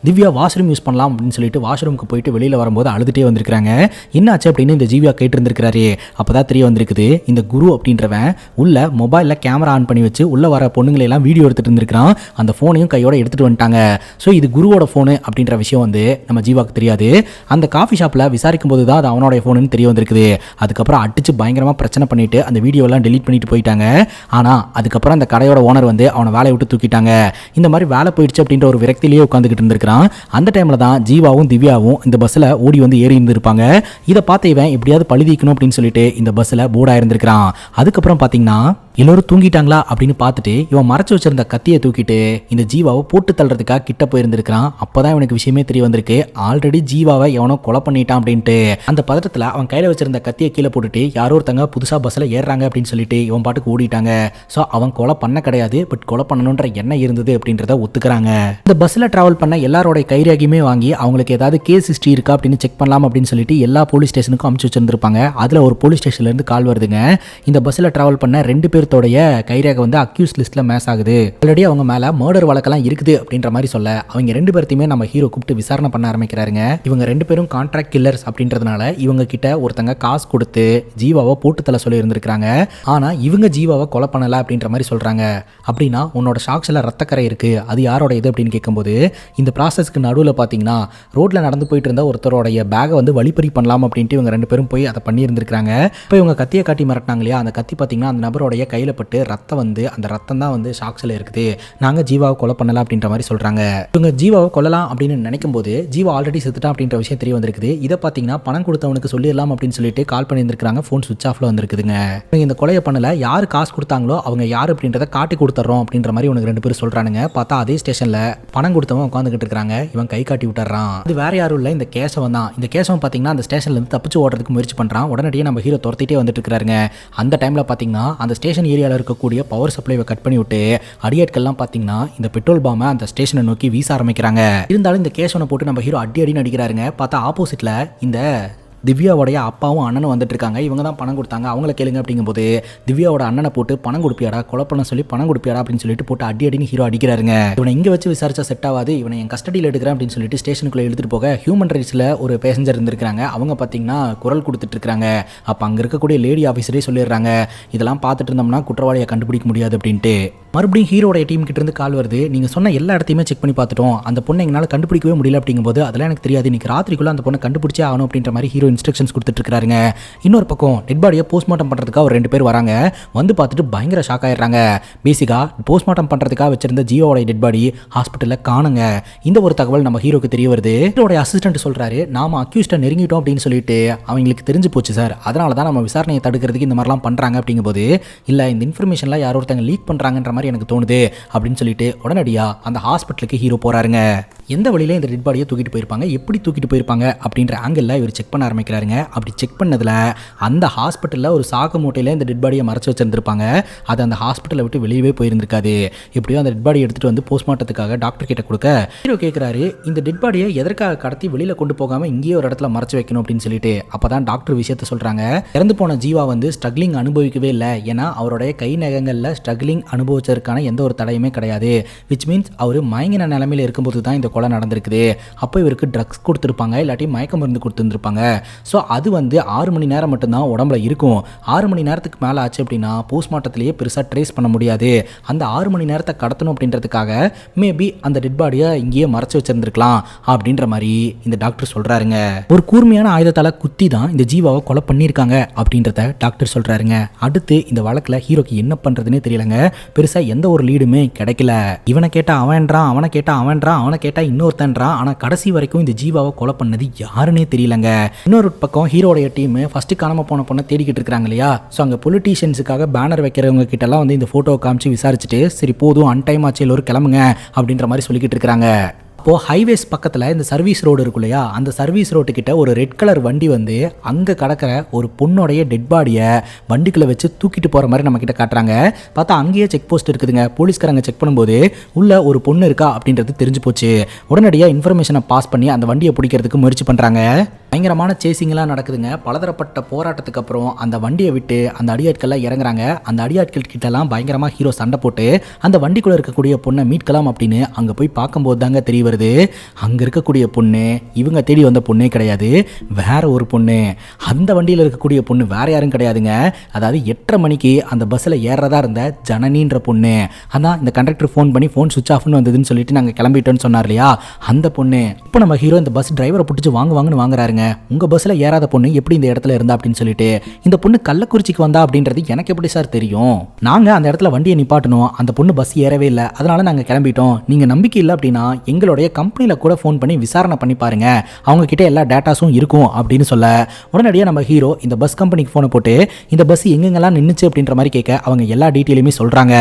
A: திவ்யா வாஷ்ரூம் யூஸ் பண்ணலாம் அப்படின்னு சொல்லிட்டு வாஷ்ரூமுக்கு போயிட்டு வெளியில் வரும்போது அழுதுகிட்டே வந்திருக்காங்க. என்னாச்சு அப்படின்னு இந்த ஜீவா கேட்டு இருந்திருக்காரு. அப்போதான் தெரிய வந்திருக்குது இந்த குரு அப்படின்றவன் உள்ள மொபைலில் கேமரா ஆன் பண்ணி வச்சு உள்ள வர பொண்ணுங்களெல்லாம் வீடியோ எடுத்துட்டு இருந்திருக்கான். அந்த ஃபோனையும் கையோட எடுத்துட்டு வந்துட்டாங்க. ஸோ இது குருவோட ஃபோனு அப்படின்ற விஷயம் வந்து நம்ம ஜீவாவுக்கு தெரியாது. அந்த காஃபி ஷாப்பில் விசாரிக்கும் போது தான் அது அவனோட ஃபோனுன்னு தெரிய வந்திருக்குது. அதுக்கப்புறம் அடிச்சு பயங்கரமாக பிரச்சனை பண்ணிட்டு அந்த வீடியோலாம் டெலீட் பண்ணிட்டு போயிட்டாங்க. ஆனால் அதுக்கப்புறம் அந்த கடையோட ஓனர் வந்து அவனை வேலையை விட்டு தூக்கிட்டாங்க. இந்த மாதிரி வேலை போயிடுச்சு அப்படின்ற ஒரு விரக்தியிலேயே உட்காந்துக்கிட்டு இருந்திருக்கான். அந்த டைமில் தான் ஜீவாவும் திவ்யாவும் இந்த பஸ்ஸில் ஓடி வந்து ஏறி இருந்திருப்பாங்க. இதை பார்த்து இவன் எப்படியாவது பழுதிக்கணும் அப்படின்னு சொல்லிட்டு இந்த பஸ்ஸில் போர்டாக இருந்திருக்கான். அதுக்கப்புறம் பார்த்தீங்கன்னா எல்லோரும் தூங்கிட்டாங்களா அப்படின்னு பார்த்துட்டு இவன் மறைச்சு வச்சிருந்த கத்தியை தூக்கிட்டு இந்த ஜீவாவை போட்டு தள்ளுறதுக்காக கிட்ட போயிருந்திருக்கான். அப்போதான் இவனுக்கு விஷயமே தெரிய வந்திருக்கு, ஆல்ரெடி ஜீவாவை எவனோ கொலை பண்ணிட்டான் அப்படின்ட்டு. அந்த பதட்டத்தில் அவன் கையில் வச்சிருந்த கத்தியை கீழே போட்டுட்டு யாரோ ஒருத்தங்க புதுசாக பஸ்ஸில் ஏறுறாங்க அப்படின்னு சொல்லிட்டு இவன் பாட்டுக்கு ஓடிட்டாங்க. ஸோ அவன் கொலை பண்ண கிடையாது, பட் கொலை பண்ணணுன்ற எண்ணம் இருந்தது அப்படின்றத ஒத்துக்கிறாங்க. இந்த பஸ்ஸில் டிராவல் பண்ண எல்லாரோட கைரேகையுமே வாங்கி அவங்களுக்கு ஏதாவது கேஸ் ஹிஸ்ட்ரி இருக்கா அப்படின்னு செக் பண்ணலாம் அப்படின்னு சொல்லிட்டு எல்லா போலீஸ் ஸ்டேஷனுக்கும் அனுப்பிச்சு வச்சிருந்திருப்பாங்க. அதில் ஒரு போலீஸ் ஸ்டேஷன்லேருந்து கால் வருதுங்க. இந்த பஸ்ஸில் டிராவல் பண்ண 2 பேர்த்தோடைய கைரேகை வந்து அக்யூஸ் லிஸ்ட்டில் மேட்ச் ஆகுது, ஆல்ரெடி அவங்க மேலே மர்டர் வழக்கெல்லாம் இருக்குது அப்படின்ற மாதிரி சொல்ல அவங்க 2 பேர்த்தையுமே நம்ம ஹீரோ கூப்பிட்டு விசாரணை பண்ண ஆரம்பிக்கிறாருங்க. இவங்க 2 பேரும் கான்ட்ராக்ட் கில்லர்ஸ் அப்படின்றதுனால இவங்க கிட்ட ஒருத்தங்க காசு கொடுத்து ஜீவாவை போட்டு தள்ள சொல்லி இருந்திருக்காங்க. ஆனால் இவங்க ஜீவாவை கொலை பண்ணலை அப்படின்ற மாதிரி சொல்கிறாங்க. அப்படின்னா உன்னோட ஷாக்ஸில் ரத்தக்கரை இருக்குது, அது யாரோட இது அப்படின்னு கேட்கும்போது இந்த ப்ராசஸ்க்கு நடுவில் பார்த்தீங்கன்னா ரோட்டில் நடந்து போயிட்டு இருந்த ஒருத்தரோடைய பேகை வந்து வழிப்பறி பண்ணலாம் அப்படின்ட்டு இவங்க 2 பேரும் போய் அதை பண்ணி இருந்திருக்காங்க. இப்போ இவங்க கத்தியை காட்டி மிரட்டினாங்க இல்லையா, அந்த கத்தி பார்த்தீங்கன்னா அந்த நபரோடைய கையில் பட்டு ரத்தம் வந்து வந்து அந்த ரத்தம் தான் வந்து ஷாக்ஸில் இருக்குது, நாங்கள் ஜீவாவை கொலை பண்ணலாம் அப்படின்ற மாதிரி சொல்கிறாங்க. இவங்க ஜீவாவை கொல்லலாம் அப்படின்னு நினைக்கும் போது ஜீவா ஆல்ரெடி செத்துட்டான் அப்படின்ற விஷயம் தெரிய வந்திருக்குது. இதை பார்த்தீங்கன்னா பணம் கொடுத்தவனுக்கு சொல்லிடலாம் அப்படின்னு சொல்லிட்டு கால் பண்ணியிருந்திருக்காங்க. ஃபோன் சுவிச் ஆஃப்ல வந்திருக்குதுங்க. இந்த கொலையை பண்ணல, யார் காசு கொடுத்தாங்களோ அவங்க யார் அப்படின்றத காட்டி கொடுத்துட்றோம் அப்படின்ற மாதிரி உனக்கு 2 பேரும் சொல்கிறானுங்க. பார்த்தா அதே ஸ்டேஷனில் பணம் கொடுத்தவன் உட்காந்துக்கிட்டு இருக்காங்க. இவன் கை காட்டி விட்டுறான். இது வேற யாரும் இல்லை, இந்த கேசவன் தான். இந்த கேசவன் பார்த்தீங்கன்னா அந்த ஸ்டேஷன்லேருந்து தப்பிச்சு ஓடுறதுக்கு முயற்சி பண்ணுறான். உடனடியே நம்ம ஹீரோ துரத்திட்டே வந்துட்டு இருக்காருங்க. அந்த டைமில் பார்த்தீங்கன்னா அந்த ஸ்டேஷன் ஏரியாவில் இருக்கக்கூடிய பவர் சப்ளைவை கட் பண்ணி விட்டு அடியாட்கள்லாம் பார்த்தீங்கன்னா இந்த பெட்ரோல் பாம்பை அந்த ஸ்டேஷனை நோக்கி வீச ஆரம்பிக்கிறாங்க. இருந்தாலும் இந்த கேசவனை போட்டு நம்ம ஹீரோ அடி அடின்னு அடிக்கிறாருங்க. பார்த்தா ஆப்போசிட்டில் இந்த திவ்யாவோடைய அப்பாவும் அண்ணனும் வந்துட்டு இருக்காங்க. இவங்க தான் பணம் கொடுத்தாங்க, அவங்கள கேளுங்க அப்படிங்கும்போது திவ்யாவோட அண்ணனை போட்டு பணம் கொடுப்பியாடா, கொலை பண்ண சொல்லி பணம் கொடுப்பியாடா அப்படின்னு சொல்லிட்டு போட்டு அடி அடின்னு ஹீரோ அடிக்கிறாருங்க. இவனை இங்கே வச்சு விசாரிச்சா செட் ஆகாது, இவனை என் கஸ்டடியில் எடுக்கிறேன் அப்படின்னு சொல்லிட்டு ஸ்டேஷனுக்குள்ளே எடுத்துகிட்டு போக ஹியூமன் ரைட்ஸில் ஒரு பேசஞ்சர் இருந்திருக்காங்க. அவங்க பார்த்தீங்கன்னா குரல் கொடுத்துட்டு இருக்காங்க. அப்போ அங்கே இருக்கக்கூடிய லேடி ஆஃபீஸரே சொல்லிடுறாங்க, இதெல்லாம் பார்த்துட்டு இருந்தோம்னா குற்றவாளியை கண்டுபிடிக்க முடியாது அப்படின்ட்டு. மறுபடியும் ஹீரோடைய டீம் கிட்ட இருந்து கால் வருது, நீங்கள் சொன்ன எல்லா இடத்தையுமே செக் பண்ணி பார்த்துட்டோம், அந்த பொண்ணை எங்களால் கண்டுபிடிக்கவே முடியல அப்படிங்கும்போது அதெல்லாம் எனக்கு தெரியாது, இன்னைக்கு ராத்திரிக்குள்ளே அந்த பொண்ணை கண்டுபிடிச்சே ஆகணும் அப்படின்ற மாதிரி ஹீரோ இன்ஸ்ட்ரக்ஷன்ஸ் கொடுத்துட்டு இருக்காருங்க. இன்னொரு பக்கம் டெட் பாடியை போஸ்ட்மார்ட்டம் பண்ணுறதுக்காக ஒரு 2 பேர் வராங்க. வந்து பார்த்துட்டு பயங்கர ஷாக் ஆயிடுறாங்க. பேசிக்காக போஸ்ட்மார்ட்டம் பண்ணுறதுக்காக வச்சிருந்த ஜீவோட டெட் பாடி ஹாஸ்பிட்டலில் காணுங்க. இந்த ஒரு தகவல் நம்ம ஹீரோக்கு தெரிய வருது. ஹீரோட அசிஸ்டன்ட் சொல்கிறாரு, நாம அக்யூஸ்டை நெருங்கிட்டோம் அப்படின்னு சொல்லிட்டு அவங்களுக்கு தெரிஞ்சு போச்சு சார், அதனால தான் நம்ம விசாரணையை தடுக்கிறதுக்கு இந்த மாதிரிலாம் பண்ணுறாங்க அப்படிங்கும்போது, இல்லை இந்த இன்ஃபர்மேஷன்லாம் யாரோ ஒருத்தங்க லீக் பண்ணுறாங்கன்ற மாதிரி எனக்கு தோணுது அப்படின்னு சொல்லிட்டு உடனடியாக அந்த ஹாஸ்பிட்டலுக்கு ஹீரோ போகிறாருங்க. எந்த வழியில இந்த டெட் பாடியை தூக்கிட்டு போயிருப்பாங்க, எப்படி தூக்கிட்டு போயிருப்பாங்க அப்படின்ற ஆங்கிளில் இவர் செக் பண்ண ஆரம்பிக்கிறாருங்க. அப்படி செக் பண்ணதில் அந்த ஹாஸ்பிட்டலில் ஒரு சாக்கு மூட்டையில் இந்த டெட் பாடியை மறைச்சு வச்சிருந்திருப்பாங்க. அது அந்த ஹாஸ்பிட்டலை விட்டு வெளியவே போயிருந்திருக்காது. எப்படியோ அந்த டெட் பாடியை எடுத்துகிட்டு வந்து போஸ்ட்மார்ட்டத்துக்காக டாக்டர் கிட்ட கொடுக்க ஹீரோ கேட்குறாரு, இந்த டெட் பாடியை எதற்காக கடத்தி வெளியில் கொண்டு போகாமல் இங்கேயே ஒரு இடத்துல மறைச்சு வைக்கணும் அப்படின்னு சொல்லிட்டு. அப்போ தான் டாக்டர் விஷயத்த சொல்கிறாங்க, இறந்து போன ஜீவா வந்து ஸ்ட்ரகிளிங் அனுபவிக்கவே இல்லை, ஏன்னா அவருடைய கை நகங்களில் ஸ்ட்ரகிளிங் அனுபவிச்சதற்கான எந்த ஒரு தடையுமே கிடையாது. விச் மீன்ஸ் அவர் மயங்கின நிலைமையில் இருக்கும்போது தான் இந்த கொலை நடந்திருக்குது. அப்போ இவருக்கு ட்ரக்ஸ் கொடுத்துருப்பாங்க, இல்லாட்டி மயக்க மருந்து கொடுத்துருந்துருப்பாங்க. ஸோ அது வந்து 6 மணி நேரம் மட்டும்தான் உடம்புல இருக்கும். 6 மணி நேரத்துக்கு மேலே ஆச்சு அப்படின்னா போஸ்ட்மார்ட்டத்திலேயே பெருசாக ட்ரேஸ் பண்ண முடியாது. அந்த 6 மணி நேரத்தை கடத்தணும் அப்படின்றதுக்காக மேபி அந்த டெட் பாடியை இங்கேயே மறைச்சு வச்சிருந்துருக்கலாம் அப்படின்ற மாதிரி இந்த டாக்டர் சொல்கிறாருங்க. ஒரு கூர்மையான ஆயுதத்தால் குத்தி தான் இந்த ஜீவாவை கொலை பண்ணியிருக்காங்க அப்படின்றத டாக்டர் சொல்கிறாருங்க. அடுத்து இந்த வழக்கில் ஹீரோக்கு என்ன பண்ணுறதுன்னே தெரியலங்க. பெருசாக எந்த ஒரு லீடுமே கிடைக்கல. இவனை கேட்டால் அவன்றான், அவனை கேட்டால் அவன்றான், அவனை கேட்டால் இன்னொருத்தன்றான். ஆனால் கடைசி வரைக்கும் இந்த ஜீவாவை கொலை பண்ணது யாருன்னே தெரியலங்க. இன்னொரு பக்கம் ஹீரோடைய டீம் ஃபர்ஸ்ட் காணாம போன பொண்ணை தேடிக்கிட்டு இருக்காங்க இல்லையா. ஸோ அங்கே பொலிட்டீஷியன்ஸுக்காக பேனர் வைக்கிறவங்க கிட்டலாம் வந்து இந்த ஃபோட்டோவை காமிச்சு விசாரிச்சுட்டு, சரி போதும் அன்டைம் ஆச்சு எல்லோரும் கிளம்புங்க அப்படின்ற மாதிரி சொல்லிக்கிட்டு இருக்கிறாங்க. அப்போது ஹைவேஸ் பக்கத்தில் இந்த சர்வீஸ் ரோடு இருக்கும் இல்லையா, அந்த சர்வீஸ் ரோட்டுக்கிட்ட ஒரு ரெட் கலர் வண்டி வந்து அங்கே கிடக்கிற ஒரு பொண்ணோடைய டெட் பாடியை வண்டிக்குள்ளே வச்சு தூக்கிட்டு போகிற மாதிரி நம்மக்கிட்ட காட்டுறாங்க. பார்த்தா அங்கேயே செக் போஸ்ட் இருக்குதுங்க. போலீஸ்காரங்க செக் பண்ணும்போது உள்ள ஒரு பொண்ணு இருக்கா அப்படின்றது தெரிஞ்சு போச்சு. உடனடியாக இன்ஃபர்மேஷனை பாஸ் பண்ணி அந்த வண்டியை பிடிக்கிறதுக்கு முயற்சி பண்ணுறாங்க. பயங்கரமான சேசிங்லாம் நடக்குதுங்க. பலதரப்பட்ட போராட்டத்துக்கு அப்புறம் அந்த வண்டியை விட்டு அந்த அடியாட்கள்லாம் இறங்குறாங்க. அந்த அடியாட்கள் கிட்டலாம் பயங்கரமாக ஹீரோ சண்டை போட்டு அந்த வண்டிக்குள்ளே இருக்கக்கூடிய பொண்ணை மீட்கலாம் அப்படின்னு அங்கே போய் பார்க்கும்போது தாங்க தெரிய வருது, அங்கே இருக்கக்கூடிய பொண்ணு இவங்க தேடி வந்த பொண்ணே கிடையாது, வேற ஒரு பொண்ணு. அந்த வண்டியில் இருக்கக்கூடிய பொண்ணு வேற யாரும் கிடையாதுங்க. அதாவது 8:30 மணிக்கு அந்த பஸ்ஸில் ஏறதா இருந்த ஜனனின்ற பொண்ணு. அதான் இந்த கண்டக்டர் ஃபோன் பண்ணி ஃபோன் சுவிச் ஆஃப்னு வந்ததுன்னு சொல்லிட்டு நாங்கள் கிளம்பிட்டோன்னு சொன்னார் இல்லையா, அந்த பொண்ணு. இப்போ நம்ம ஹீரோ இந்த பஸ் டிரைவரை பிடிச்சி வாங்குவாங்கன்னு வாங்குறாருங்க. உங்க பஸ்ல ஏறாத பொண்ணு எப்படி இந்த இடத்துல இருந்தா அப்படின்னு சொல்லிட்டு. இந்த பொண்ணு கள்ளக்குறிச்சிக்கு வந்தா அப்படின்றது எனக்கு எப்படி சார் தெரியும்? நாங்க அந்த இடத்துல வண்டியை நிப்பாட்டணும், அந்த பொண்ணு பஸ் ஏறவே இல்லை, அதனால நாங்க கிளம்பிட்டோம். நீங்க நம்பிக்கை இல்லை அப்படின்னா எங்களுடைய கம்பெனில கூட ஃபோன் பண்ணி விசாரணை பண்ணி பாருங்க, அவங்க கிட்ட எல்லா டேட்டாஸும் இருக்கும் அப்படின்னு சொல்ல, உடனடியாக நம்ம ஹீரோ இந்த பஸ் கம்பெனிக்கு ஃபோனை போட்டு இந்த பஸ் எங்கெங்கெல்லாம் நின்றுச்சு அப்படின்ற மாதிரி கேட்க அவங்க எல்லா டீட்டெயிலுமே சொல்றாங்க.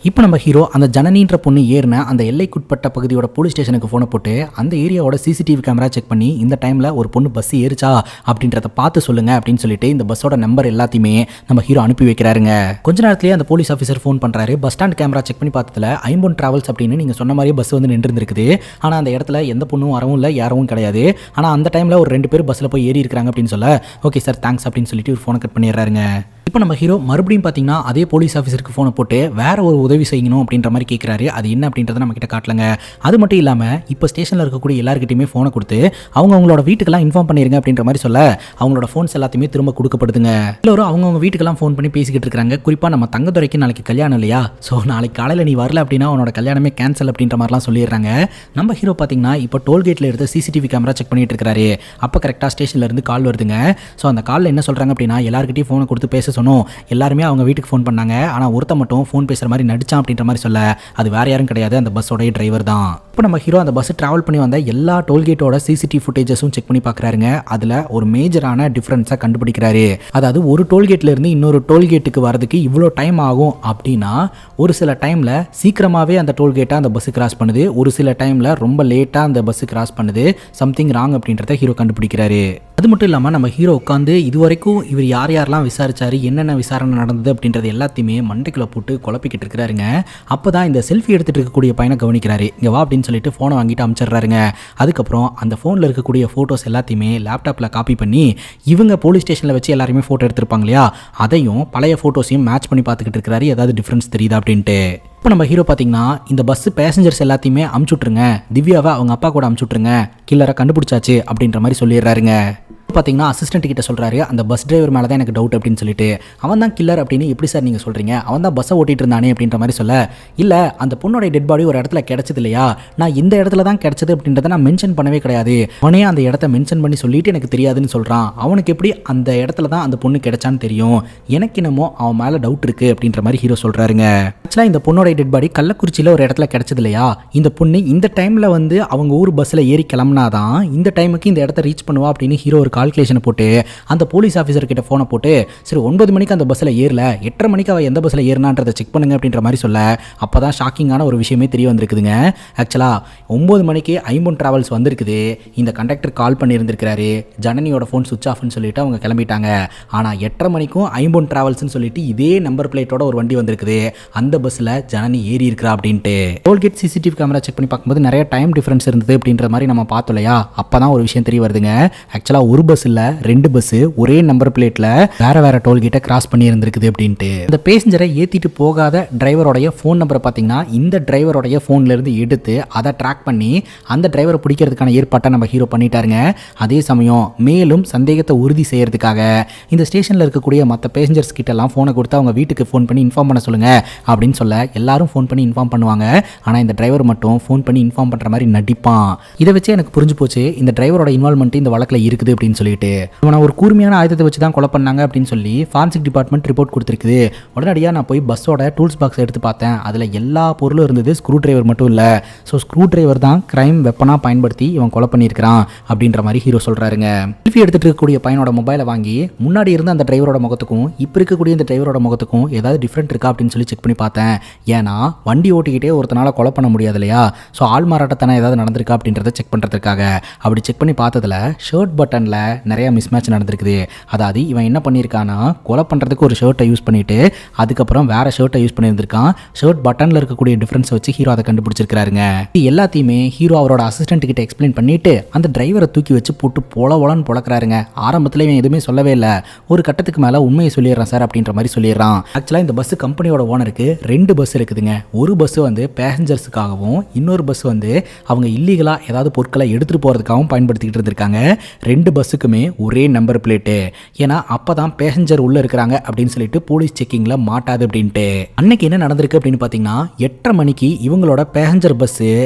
A: இப்போ நம்ம ஹீரோ அந்த ஜனனின்ற பொண்ணு ஏறின அந்த எல்லைக்குட்பட்ட பகுதியோட போலீஸ் ஸ்டேஷனுக்கு ஃபோனை போட்டு அந்த ஏரியாவோட சிசிடிவி கேமரா செக் பண்ணி இந்த டைம்ல ஒரு பொண்ணு பஸ் ஏறிச்சா அப்படின்றத பார்த்து சொல்லுங்க அப்படின்னு சொல்லிட்டு இந்த பஸ்ஸோட நம்பர் எல்லாத்தையுமே நம்ம ஹீரோ அனுப்பி வைக்கிறாருங்க. கொஞ்ச நேரத்திலேயே அந்த போலீஸ் ஆஃபீஸர் ஃபோன் பண்றாரு. பஸ் ஸ்டாண்ட் கேமரா செக் பண்ணி பார்த்ததுல ஐம்பொன் டிராவல்ஸ் அப்படின்னு நீங்க சொன்ன மாதிரி பஸ் வந்து நின்று இருக்குது. ஆனா அந்த இடத்துல எந்த பொண்ணும் வரவும் இல்லை, யாரும் கிடையாது. ஆனா அந்த டைம்ல ஒரு 2 பேர் பஸ்ல போய் ஏறி இருக்காங்க அப்படின்னு சொல்ல, ஓகே சார் தேங்க்ஸ் அப்படின்னு சொல்லிட்டு ஒரு ஃபோனை கட் பண்ணிடுறாருங்க. இப்போ நம்ம ஹீரோ மறுபடியும் பார்த்தீங்கன்னா அதே போலீஸ் ஆஃபீஸருக்கு ஃபோனை போட்டு வேற ஒரு உதவி செய்யணும் அப்படின்ற மாதிரி கேட்குறாரு. அது என்ன அப்படின்றத நம்ம கிட்ட காட்டலங்க. அது மட்டும் இல்லாமல் இப்போ ஸ்டேஷனில் இருக்கக்கூடிய எல்லாருக்கிட்டையுமே ஃபோனை கொடுத்து அவங்களோட வீட்டுக்கெல்லாம் இன்ஃபார்ம் பண்ணிருங்க அப்படின்ற மாதிரி சொல்ல அவங்களோட ஃபோன்ஸ் எல்லாத்தையுமே திரும்ப கொடுக்கப்படுதுங்க. எல்லோரும் அவங்கவுங்க வீட்டுக்கெல்லாம் ஃபோன் பண்ணி பேசிக்கிட்டு இருக்காங்க. குறிப்பாக நம்ம தங்கத்துறைக்கு நாளைக்கு கல்யாணம் இல்லையா, ஸோ நாளைக்கு காலையில் நீ வரல அப்படின்னா அவனோட கல்யாணமே கேன்சல் அப்படின்ற மாதிரிலாம் சொல்லிடுறாங்க. நம்ம ஹீரோ பார்த்தீங்கன்னா இப்போ டோல்கேட்டில் எடுத்து சிசிடிவி கேமரா செக் பண்ணிட்டு இருக்காரு. அப்போ கரெக்டாக ஸ்டேஷனில் இருந்து கால் வருதுங்க. ஸோ அந்த காலில் என்ன சொல்கிறாங்க அப்படின்னா எல்லாருக்கிட்டையும் ஃபோனை கொடுத்து பேச சொன்னோம், எல்லாருமே அவங்க வீட்டுக்கு ஃபோன் பண்ணாங்க. ஆனால் ஒருத்த மட்டும் ஃபோன் பேசுகிற மாதிரி நடிச்சான் அப்படின்ற மாதிரி சொல்ல, அது வேற யாரும் கிடையாது, அந்த பஸ்ஸோடைய டிரைவர் தான். இப்போ நம்ம ஹீரோ அந்த பஸ் ட்ராவல் பண்ணி வந்த எல்லா டோல்கேட்டோட சிசிடிவி ஃபுட்டேஜஸும் செக் பண்ணி பார்க்குறாருங்க. அதில் ஒரு மேஜரான டிஃப்ரென்ஸை கண்டுபிடிக்கிறாரு. அதாவது ஒரு டோல்கேட்ல இருந்து இன்னொரு டோல்கேட்டுக்கு வரதுக்கு இவ்வளோ டைம் ஆகும் அப்படின்னா, ஒரு சில டைமில் சீக்கிரமாகவே அந்த டோல்கேட்டை அந்த பஸ் கிராஸ் பண்ணுது, ஒரு சில டைமில் ரொம்ப லேட்டாக அந்த பஸ் கிராஸ் பண்ணுது. சம்திங் ராங் அப்படின்றத ஹீரோ கண்டுபிடிக்கிறாரு. அது மட்டும் இல்லாமல் நம்ம ஹீரோ உட்காந்து இதுவரைக்கும் இவர் யார் யாரெல்லாம் விசாரிச்சாரு, என்னென்ன விசாரணை நடந்தது அப்படின்றது எல்லாத்தையுமே மண்டைக்குள்ள போட்டு குழப்பிக்கிட்டு இருக்கிறாருங்க. அப்போ தான் இந்த செல்ஃபி எடுத்துகிட்டு இருக்கக்கூடிய பையனை கவனிக்கிறாரு. இங்கே வா அப்படின்னு சொல்லிட்டு ஃபோனை வாங்கிட்டு அனுப்பிச்சிடுறாருங்க. அதுக்கப்புறம் அந்த ஃபோனில் இருக்கக்கூடிய ஃபோட்டோஸ் எல்லாத்தையுமே லேப்டாப்பில் காப்பி பண்ணி இவங்க போலீஸ் ஸ்டேஷனில் வச்சு எல்லாருமே ஃபோட்டோ எடுத்திருப்பாங்க இல்லையா, அதையும் பழைய ஃபோட்டோஸையும் மேட்ச் பண்ணி பார்த்துக்கிட்டு இருக்கிறாரு. ஏதாவது டிஃப்ரென்ஸ் தெரியுதா அப்படின்ட்டு. இப்போ நம்ம ஹீரோ பார்த்தீங்கன்னா இந்த பஸ் பேசஞ்சர்ஸ் எல்லாத்தையுமே அமுச்சுட்ருங்க, திவ்யாவை அவங்க அப்பா கூட அமுச்சுட்ருங்க, கில்லரை கண்டுபிடிச்சாச்சு அப்படின்ற மாதிரி சொல்லிடுறாருங்க. பார்த்தீங்கன்னா அசிஸ்டன்ட் கிட்ட சொல்கிறாரு, அந்த பஸ் டிரைவர் மேலே தான் எனக்கு டவுட் அப்படின்னு சொல்லிட்டு. அவன் தான் கில்லர் அப்படின்னு எப்படி சார் நீங்கள் சொல்கிறீங்க, அவன் தான் பஸ்ஸை ஓட்டிகிட்டு இருந்தானே அப்படின்ற மாதிரி சொல்ல, இல்லை அந்த பொண்ணோட டெட் பாடி ஒரு இடத்துல கிடச்சது இல்லையா, நான் இந்த இடத்துல தான் கிடச்சது அப்படின்றத நான் மென்ஷன் பண்ணவே கிடையாது, அவனே அந்த இடத்த மென்ஷன் பண்ணி சொல்லிட்டு எனக்கு தெரியாதுன்னு சொல்கிறான், அவனுக்கு எப்படி அந்த இடத்துல தான் அந்த பொண்ணு கிடச்சான்னு தெரியும், எனக்கு என்னமோ அவன் மேலே டவுட் இருக்குது அப்படின்ற மாதிரி ஹீரோ சொல்கிறாருங்க. ஆக்சுவலாக இந்த பொண்ணோட டெட் பாடி கள்ளக்குறிச்சியில் ஒரு இடத்துல கிடச்சது இல்லையா, இந்த பொண்ணு இந்த டைமில் வந்து அவங்க ஊர் பஸ்ஸில் ஏறி கிளம்புனாதான் இந்த டைமுக்கு இந்த இடத்த ரீச் பண்ணுவா அப்படின்னு ஹீரோ ஒரு கால்குலேஷனை போட்டு அந்த போலீஸ் ஆஃபீஸர் கிட்ட ஃபோனை போட்டு, சரி 9 மணிக்கு அந்த பஸ்ஸில் ஏறல, 8:30 மணிக்கு அவள் எந்த பஸ்ஸில் ஏறினான்றதை செக் பண்ணுங்க அப்படின்ற மாதிரி சொல்ல, அப்போ தான் ஷாக்கிங்கான ஒரு விஷயமே தெரிய வந்திருக்குதுங்க. ஆக்சுவலாக 9 மணிக்கு ஐம்பொன் டிராவல்ஸ் வந்திருக்குது, இந்த கண்டக்டர் கால் பண்ணியிருந்திருக்கிறாரு, ஜனனியோட ஃபோன் சுவிச் ஆஃப்னு சொல்லிட்டு அவங்க கிளம்பிட்டாங்க. ஆனால் 8:30 மணிக்கும் ஐம்பொன் டிராவல்ஸ்னு சொல்லிட்டு இதே நம்பர் பிளேட்டோட ஒரு வண்டி வந்திருக்குது, அந்த பஸ்ஸில் ஜனனி ஏறி இருக்கிறா அப்படின்ட்டு. டோல்கேட் சிசிடிவி கேமரா செக் பண்ணி பார்க்கும்போது நிறைய டைம் டிஃபரன்ஸ் இருந்தது அப்படின்ற மாதிரி நம்ம பார்த்தோம் இல்லையா, அப்போ தான் ஒரு விஷயம் தெரிய வருதுங்க. ஆக்சுவலாக ஒரு பஸ் இல்லை 2 பஸ் ஒரே நம்பர் பிளேட்ல வேற வேற டோல்கேட்டை கிராஸ் பண்ணி இருந்திருக்குது அப்படின்ட்டு. இந்த பேசஞ்சரை ஏத்திட்டு போகாத டிரைவரோடைய ஃபோன் நம்பரை பார்த்தீங்கன்னா இந்த டிரைவரோடைய ஃபோன்ல இருந்து எடுத்து அதை ட்ராக் பண்ணி அந்த டிரைவரை பிடிக்கிறதுக்கான ஏற்பாட்டை நம்ம ஹீரோ பண்ணிட்டாருங்க. அதே சமயம் மேலும் சந்தேகத்தை உறுதி செய்யறதுக்காக இந்த ஸ்டேஷன்ல இருக்கக்கூடிய மற்ற பேசஞ்சர்ஸ் கிட்ட எல்லாம் ஃபோனை கொடுத்து அவங்க வீட்டுக்கு ஃபோன் பண்ணி இன்ஃபார்ம் பண்ண சொல்லுங்க அப்படின்னு சொல்ல, எல்லாரும் ஃபோன் பண்ணி இன்ஃபார்ம் பண்ணுவாங்க. ஆனால் இந்த டிரைவர் மட்டும் ஃபோன் பண்ணி இன்ஃபார்ம் பண்ற மாதிரி நடிப்பான். இதை வச்சு எனக்கு புரிஞ்சு போச்சு இந்த டிரைவரோட இன்வால்மெண்ட் இந்த வழக்கில் இருக்குது அப்படின்னு சொல்லிட்டு. ஒரு கூர்மையான ஆயுதத்தை வச்சு தான் கொலை பண்ணாங்க அப்படின்னு சொல்லி ஃபாரன்சிக் டிபார்ட்மெண்ட் ரிப்போர்ட் கொடுத்துருக்குது. உடனடியாக நான் போய் பஸ்ஸோட டூல்ஸ் பாக்ஸ் எடுத்து பார்த்தேன், அதில் எல்லா பொருளும் இருந்தது, ஸ்க்ரூ டிரைவர் மட்டும் இல்லை. ஸோ ஸ்க்ரூ டிரைவர் தான் கிரைம் வெப்பனாக பயன்படுத்தி இவன் கொலை பண்ணியிருக்கிறான் அப்படின்ற மாதிரி ஹீரோ சொல்கிறாருங்க. செல்ஃபி எடுத்துகிட்டு இருக்கக்கூடிய பையனோட மொபைலை வாங்கி முன்னாடி இருந்த அந்த டிரைவரோட முகத்துக்கும் இப்போ இருக்கக்கூடிய இந்த டிரைவரோட முகத்துக்கும் ஏதாவது டிஃப்ரெண்ட் இருக்கா அப்படின்னு சொல்லி செக் பண்ணி பார்த்தேன். ஏன்னா வண்டி ஓட்டிக்கிட்டே ஒருத்தனால கொலை பண்ண முடியாது இல்லையா, ஸோ ஆள் மாறாட்டத்தானே ஏதாவது நடந்திருக்கா அப்படின்றத செக் பண்ணுறதுக்காக அப்படி செக் பண்ணி பார்த்ததில் ஷர்ட் பட்டனில் நிறைய மிஸ்மேட்ச் நடந்திருக்குது. அதாவது இவன் என்ன பண்ணியிருக்கானா, கொலை பண்ணுறதுக்கு ஒரு ஷர்ட்டை யூஸ் பண்ணிட்டு அதுக்கப்புறம் வேற ஷர்ட்டை யூஸ் பண்ணியிருந்திருக்கான். ஷர்ட் பட்டனில் இருக்கக்கூடிய டிஃப்ரென்ஸை வச்சு ஹீரோ அதை கண்டுபிடிச்சிருக்காருங்க. இது எல்லாத்தையுமே ஹீரோ அவரோட அசிஸ்டன்ட் கிட்ட எக்ஸ்பிளைன் பண்ணிட்டு அந்த டிரைவரை தூக்கி வச்சு போட்டு பொலன்னு பொழக்கிறாருங்க. ஆரம்பத்தில் இவன் எதுவுமே சொல்லவே இல்லை, ஒரு கட்டத்துக்கு மேலே உண்மையை சொல்லிடுறான் சார் அப்படின்ற மாதிரி சொல்லிடுறான். ஆக்சுவலாக இந்த பஸ் கம்பெனியோட ஓனருக்கு 2 பஸ் இருக்குதுங்க. ஒரு பஸ் வந்து பேசஞ்சர்ஸுக்காகவும் இன்னொரு பஸ் வந்து அவங்க இல்லீகலாக ஏதாவது பொருட்களை எடுத்துகிட்டு போகிறதுக்காகவும் பயன்படுத்திக்கிட்டு இருந்திருக்காங்க. 2 பஸ்ஸுக்குமே ஒரே நம்பர் பிளேட்டு. ஏன்னா அப்பதான் பேசஞ்சர் உள்ள இருக்கிறாங்க அப்படின்னு சொல்லிட்டு போலீஸ் செக்கிங்ல மாட்டாது அப்படின்ட்டு. அன்னைக்கு என்ன நடந்திருக்கு அப்படின்னு பாத்தீங்கன்னா 8:30 மணிக்கு இவங்களோட பேசஞ்சர் பஸ்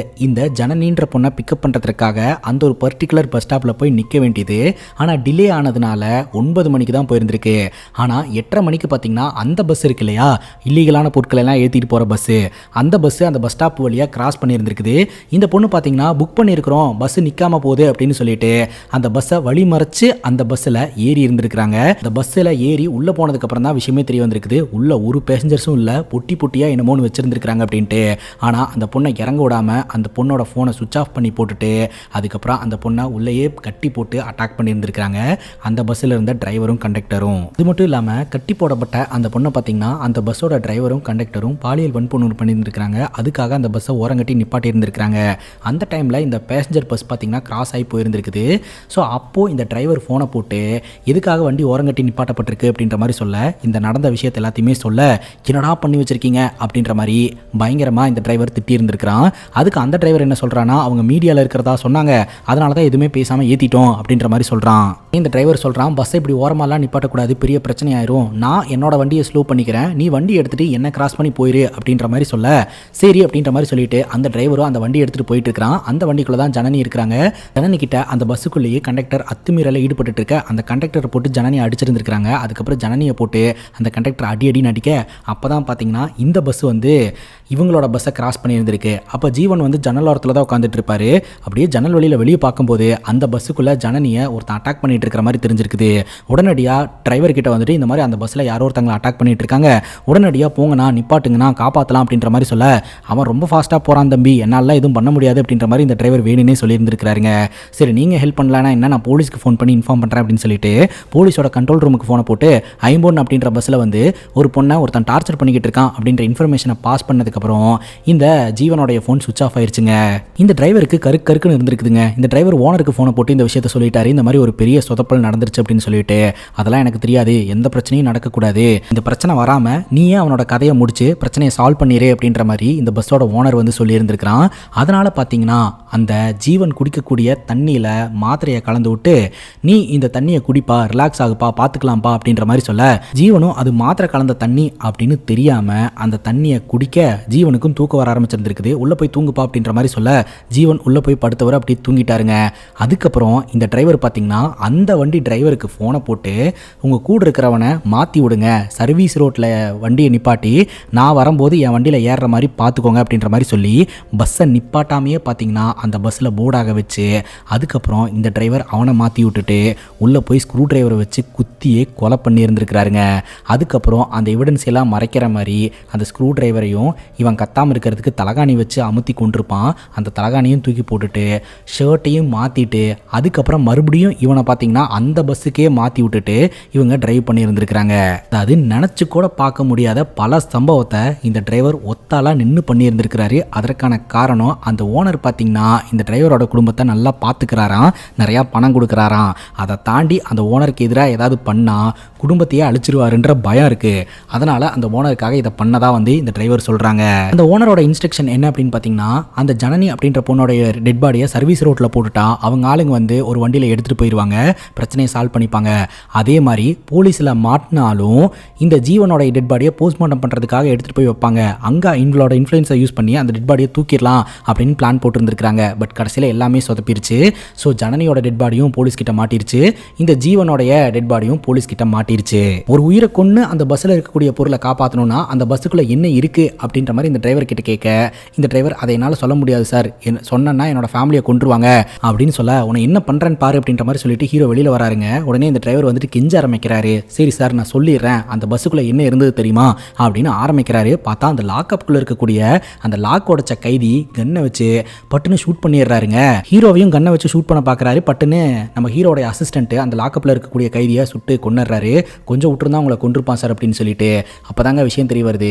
A: இந்த ஜனனின்ற பொண்ணை பிக்கப் பண்றதுக்காக அந்த ஒரு பர்டிகுலர் பஸ் ஸ்டாப்ல போய் நிக்க வேண்டியது. ஆனா டிலே ஆனதுனால 9 மணிக்கு தான் போயிருந்திருக்கு. ஆனா 8:30 மணிக்கு பாத்தீங்கன்னா அந்த பஸ் இருக்கு இல்லையா, இல்லீகலான பொருட்களை எல்லாம் ஏத்திட்டு போற பஸ், அந்த பஸ் அந்த பஸ் ஸ்டாப் வழியா கிராஸ் பண்ணியிருந்திருக்குது. இந்த பொண்ணு பாத்தீங்கன்னா புக் பண்ணியிருக்கிறோம், பஸ் நிக்காம போகுது அப்படின்னு சொல்லிட்டு அந்த பஸ்ஸை வழி மறைச்சு அந்த பஸ்ஸில் ஏறி இருந்திருக்கிறாங்க. அந்த பஸ்ஸில் ஏறி உள்ளே போனதுக்கு அப்புறம் தான் விஷயமே தெரிய வந்திருக்குது. உள்ள ஒரு பேசஞ்சர்ஸும் இல்லை, பொட்டி பொட்டியாக என்னமோன்னு வச்சிருந்துருக்காங்க அப்படின்ட்டு. ஆனால் அந்த பொண்ணை இறங்க விடாமல் அந்த பொண்ணோட ஃபோனை சுவிச் ஆஃப் பண்ணி போட்டுட்டு அதுக்கப்புறம் அந்த பொண்ணை உள்ளேயே கட்டி போட்டு அட்டாக் பண்ணியிருந்திருக்காங்க அந்த பஸ்ஸில் இருந்த டிரைவரும் கண்டக்டரும். இது மட்டும் இல்லாமல் கட்டி போடப்பட்ட அந்த பொண்ணை பார்த்தீங்கன்னா அந்த பஸ்ஸோட டிரைவரும் கண்டக்டரும் பாலியல் வன்புணர்வு பண்ணியிருந்திருக்காங்க. அதுக்காக அந்த பஸ்ஸை ஓரங்கட்டி நிப்பாட்டி இருந்திருக்காங்க. அந்த டைமில் இந்த பேசஞ்சர் பஸ் பார்த்தீங்கன்னா கிராஸ் ஆகி போயிருந்திருக்குது. ஸோ அப்போது இந்த டிரைவர் ஃபோனை போட்டு எதுக்காக வண்டி ஓரங்கட்டி நிப்பாட்டப்பட்டிருக்கு அப்படின்ற மாதிரி சொல்ல, இந்த நடந்த விஷயத்தை எல்லாத்தையுமே சொல்ல, என்னடா பண்ணி வச்சிருக்கீங்க அப்படின்ற மாதிரி பயங்கரமாக இந்த டிரைவர் திட்டி இருந்திருக்கிறான். அதுக்கு அந்த டிரைவர் என்ன சொல்கிறான்னா, அவங்க மீடியாவில் இருக்கிறதா சொன்னாங்க, அதனால தான் எதுவுமே பேசாமல் ஏற்றிட்டோம் அப்படின்ற மாதிரி சொல்கிறான். இந்த டிரைவர் சொல்கிறான், பஸ் இப்படி ஓரமாலாம் நிப்பாட்டக்கூடாது, பெரிய பிரச்சனை ஆயிரும், நான் என்னோட வண்டியை ஸ்லோ பண்ணிக்கிறேன், நீ வண்டி எடுத்துகிட்டு என்ன கிராஸ் பண்ணி போயிரு அப்படின்ற மாதிரி சொல்ல, சரி அப்படின்ற மாதிரி சொல்லிட்டு அந்த டிரைவரும் அந்த வண்டி எடுத்துகிட்டு போயிட்டு இருக்கிறான். அந்த வண்டிக்குள்ளே தான் ஜனனி இருக்கிறாங்க. ஜனனி கிட்ட அந்த பஸ்ஸுக்குள்ளேயே கண்டக்டர் அத்துமீறல ஈடுபட்டு இருக்க அந்த கண்டக்டரை போட்டு ஜனனி அடிச்சிருந்துருக்காங்க. அதுக்கப்புறம் ஜனனியை போட்டு அந்த கண்டக்டர் அடி நடிக்க அப்போ தான் பார்த்தீங்கன்னா இந்த பஸ் வந்து இவங்களோட பஸ்ஸை கிராஸ் பண்ணியிருந்திருக்கு. அப்போ ஜீவன் வந்து ஜன்னல் ஓரத்தில் தான் உட்காந்துட்டு இருப்பாரு. அப்படியே ஜன்னல் வழியில் வெளியே பார்க்கும்போது அந்த பஸ்ஸுக்குள்ளே ஜனனியை ஒருத்தன் அட்டாக் பண்ணிட்டு இருக்கிற மாதிரி தெரிஞ்சிருக்குது. உடனடியாக டிரைவர் கிட்ட வந்துட்டு இந்த மாதிரி அந்த பஸ்ஸில் யாரோ ஒருத்தங்களை அட்டாக் பண்ணிட்டு இருக்காங்க, உடனடியாக போங்கண்ணா, நிப்பாட்டுங்கண்ணா, காப்பாற்றலாம் அப்படின்ற மாதிரி சொல்ல, அவன் ரொம்ப ஃபாஸ்ட்டாக போகிறான் தம்பி, என்னால் எதுவும் பண்ண முடியாது அப்படின்ற மாதிரி இந்த டிரைவர் வேணுன்னே சொல்லியிருந்திருக்கிறாருங்க. சரி நீங்கள் ஹெல்ப் பண்ணலான்னா என்ன, நான் போலீஸ்க்கு ஃபோன் பண்ணி இன்ஃபார்ம் பண்ணுறேன் அப்படின்னு சொல்லிட்டு போலீஸோட கண்ட்ரோல் ரூமுக்கு ஃபோனை போட்டு ஐம்பொன் அப்படின்ற பஸ்ஸில் வந்து ஒரு பொண்ணை ஒருத்தன் டார்ச்சர் பண்ணிக்கிட்டு இருக்கான் அப்படின்ற இன்ஃபர்மேஷனை பாஸ் பண்ணதுக்கப்புறம் இந்த ஜீவனோடைய ஃபோன் சுவிச் ஆஃப் ஆயிடுச்சுங்க. இந்த டிரைவருக்கு கருக்குன்னு இருந்திருக்குதுங்க. இந்த டிரைவர் ஓனருக்கு ஃபோனை போட்டு இந்த விஷயத்த சொல்லிட்டாரு, இந்த மாதிரி ஒரு பெரிய சொதப்பல் நடந்துருச்சு அப்படின்னு சொல்லிட்டு. அதெல்லாம் எனக்கு தெரியாது, எந்த பிரச்சனையும் நடக்கக்கூடாது, இந்த பிரச்சனை வராமல் நீயே அவனோட கதையை முடிச்சு பிரச்சனையை சால்வ் பண்ணிடு அப்படின்ற மாதிரி இந்த பஸ்ஸோட ஓனர் வந்து சொல்லியிருந்திருக்கிறான். அதனால் பார்த்தீங்கன்னா அந்த ஜீவன் குடிக்கக்கூடிய தண்ணியில் மாத்திரையை கலந்து விட்டு, நீ இந்த தண்ணியை குடிப்பா, ரிலாக்ஸ் ஆகுப்பா, பார்த்துக்கலாம்ப்பா அப்படின்ற மாதிரி சொல்ல, ஜீவனும் அது மாத்திரை கலந்த தண்ணி அப்படின்னு தெரியாமல் அந்த தண்ணியை குடிக்க ஜீவனுக்கும் தூக்கம் வர ஆரம்பிச்சிருந்துருக்குது. உள்ளே போய் தூங்குப்பா அப்படின்ற மாதிரி சொல்ல ஜீவன் உள்ளே போய் படுத்தவரை அப்படி தூங்கிட்டாருங்க. அதுக்கப்புறம் இந்த டிரைவர் பார்த்தீங்கன்னா அந்த வண்டி டிரைவருக்கு ஃபோனை போட்டு, உங்கள் கூட இருக்கிறவனை மாற்றி விடுங்க, சர்வீஸ் ரோட்டில் வண்டியை நிப்பாட்டி நான் வரும்போது என் வண்டியில் ஏறுற மாதிரி பார்த்துக்கோங்க அப்படின்ற மாதிரி சொல்லி பஸ்ஸை நிப்பாட்டாமையே பார்த்தீங்கன்னா அந்த பஸ்ஸில் போர்டாக வச்சு, அதுக்கப்புறம் இந்த டிரைவர் அவனை மாற்றி விட்டுட்டு உள்ளே போய் ஸ்க்ரூ டிரைவரை வச்சு குத்தியே கொலை பண்ணி இருந்திருக்கிறாருங்க. அதுக்கப்புறம் அந்த எவிடன்ஸ் எல்லாம் மறைக்கிற மாதிரி அந்த ஸ்க்ரூ டிரைவரையும் இவன் கத்தாமல் இருக்கிறதுக்கு தலகாணி வச்சு அமுத்தி கொண்டிருப்பான். அந்த தலகாணியும் தூக்கி போட்டுட்டு ஷர்ட்டையும் மாற்றிட்டு அதுக்கப்புறம் மறுபடியும் இவனை பார்த்தீங்கன்னா அந்த பஸ்ஸுக்கே மாற்றி விட்டுட்டு இவங்க டிரைவ் பண்ணி இருந்திருக்கிறாங்க. அதாவது நினச்சி கூட பார்க்க முடியாத பல சம்பவத்தை இந்த டிரைவர் ஒத்தாலாக நின்று பண்ணி இருந்திருக்கிறாரு. அதற்கான காரணம் அந்த ஓனர் பார்த்தீங்கன்னா இந்த டிரைவரோட குடும்பத்தை நல்லா பார்த்துக்கிறாராம், நிறையா பணம் கொடுக்குறாராம். அதை தாண்டி அந்த ஓனருக்கு எதிராக ஏதாவது பண்ணால் குடும்பத்தையே அழிச்சிருவாருன்ற பயம் இருக்குது. அதனால் அந்த ஓனருக்காக இதை பண்ணதாக வந்து இந்த டிரைவர் சொல்கிறாங்க. அந்த ஓனரோட இன்ஸ்ட்ரக்ஷன் என்ன அப்படின்னு பார்த்தீங்கன்னா, அந்த ஜனனி அப்படின்ற பொண்ணோடைய டெட் பாடியை சர்வீஸ் ரோட்டில் போட்டுட்டா அவங்க ஆளுங்க வந்து ஒரு வண்டியில் எடுத்துகிட்டு போயிடுவாங்க, பிரச்சனையை சால்வ் பண்ணிப்பாங்க. அதே மாதிரி போலீஸில் மாட்டினாலும் இந்த ஜீவனோட டெட் பாடியை போஸ்ட்மார்ட்டம் பண்ணுறதுக்காக எடுத்துகிட்டு போய் வைப்பாங்க. அங்கே இவங்களோட இன்ஃப்ளூயன்ஸை யூஸ் பண்ணி அந்த டெட் பாடியை தூக்கிடலாம் அப்படின்னு பிளான் போட்டுருந்துருக்காங்க. பட் கடைசியில் எல்லாமே சொதப்பிருச்சு. ஸோ ஜனனியோட டெட் பாடியும் போலீஸ்கிட்ட மாட்டிருச்சு, இந்த ஜீவனோடைய டெட் பாடியும் போலீஸ்கிட்ட மாட்டிருச்சு. ஒரு உயிரை கொண்டு அந்த பஸ்ஸில் இருக்கக்கூடிய பொருளை காப்பாற்றணும்னா அந்த பஸ்ஸுக்குள்ளே என்ன இருக்குது அப்படின்ற மாதிரி இந்த டிரைவர் கிட்ட கேட்க, இந்த டிரைவர் அதை என்னால் சொல்ல முடியாது சார், சொன்னா என்னோட ஃபேமிலியை கொண்டுருவாங்க அப்படின்னு சொல்ல, உன்னை என்ன பண்ணுறேன்னு பாரு அப்படின்ற மாதிரி சொல்லிட்டு ஹீரோ வெளியில் வராருங்க. உடனே இந்த டிரைவர் வந்துட்டு கெஞ்ச ஆரம்பிக்கிறாரு, சரி சார் நான் சொல்லிடுறேன், அந்த பஸ்ஸுக்குள்ளே என்ன இருந்தது தெரியுமா அப்படின்னு ஆரம்பிக்கிறாரு. பார்த்தா அந்த லாக்அப்குள்ளே இருக்கக்கூடிய அந்த லாக் உடைச்ச கைதி கன்னை வச்சு பட்டுன்னு ஷூட் பண்ணிடுறாருங்க. ஹீரோவையும் கன்னை வச்சு ஷூட் பண்ண பார்க்குறாரு. பட்டுன்னு நம்ம ஹீரோடைய அசிஸ்டன்ட் அந்த லாக்அப்பில் இருக்கக்கூடிய கைதியை சுட்டு கொண்டுறாரு. கொஞ்சம் விட்டுருந்தா உங்களை கொண்டிருப்பான் சார் அப்படின்னு சொல்லிட்டு. அப்போதாங்க விஷயம் தெரிய வருது,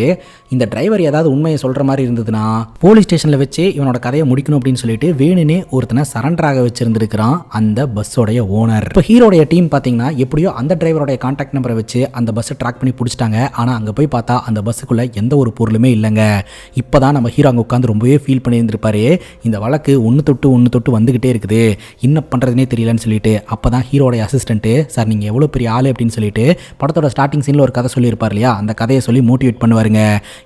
A: இந்த டிரைவர் ஏதாவது உண்மையை சொல்கிற மாதிரி இருந்ததுன்னா போலீஸ் ஸ்டேஷனில் வச்சு இவனோட கதையை முடிக்கணும் அப்படின்னு சொல்லிட்டு வேணுனே ஒருத்தனை சரண்டராக வச்சிருந்துருக்கிறான் அந்த பஸ்ஸோடைய ஓனர். இப்போ ஹீரோடைய டீம் பார்த்தீங்கன்னா எப்படியோ அந்த டிரைவரோடைய கான்டாக்ட் நம்பரை வச்சு அந்த பஸ்ஸை ட்ராக் பண்ணி பிடிச்சிட்டாங்க. ஆனால் அங்கே போய் பார்த்தா அந்த பஸ்ஸுக்குள்ளே எந்த ஒரு பொருளுமே இல்லைங்க. இப்போ தான் நம்ம ஹீரோ அங்கே உட்காந்து ரொம்பவே ஃபீல் பண்ணியிருந்திருப்பாரு. இந்த வழக்கு ஒன்று தொட்டு வந்துக்கிட்டே இருக்குது, என்ன பண்ணுறதுனே தெரியலன்னு சொல்லிட்டு. அப்போ தான் ஹீரோடைய அசிஸ்டன்ட்டு, சார் நீங்கள் எவ்வளோ பெரிய ஆள் அப்படின்னு சொல்லிட்டு படத்தோட ஸ்டார்டிங் சீனில் ஒரு கதை சொல்லியிருப்பார் இல்லையா, அந்த கதையை சொல்லி மோட்டிவேட் பண்ணுவாருங்க.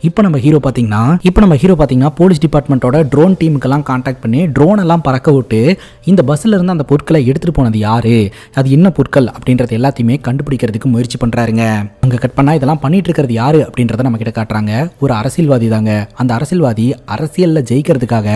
A: இப்போ நம்ம ஹீரோ பார்த்தீங்கன்னா போலீஸ் டிபார்ட்மெண்ட்டோட ட்ரோன் டீமுக்கெல்லாம் கான்டாக்ட் பண்ணி ட்ரோன் எல்லாம் பறக்க விட்டு இந்த பஸ்ஸில் இருந்து அந்த பொருட்களை எடுத்துகிட்டு போனது யாரு, அது என்ன பொருட்கள் அப்படின்றது எல்லாத்தையுமே கண்டுபிடிக்கிறதுக்கு முயற்சி பண்ணுறாருங்க. அங்கே கட் பண்ணால் இதெல்லாம் பண்ணிட்டு இருக்கிறது யாரு அப்படின்றத நம்ம கிட்ட காட்டுறாங்க. ஒரு அரசியல்வாதி தாங்க. அந்த அரசியல்வாதி அரசியலில் ஜெயிக்கிறதுக்காக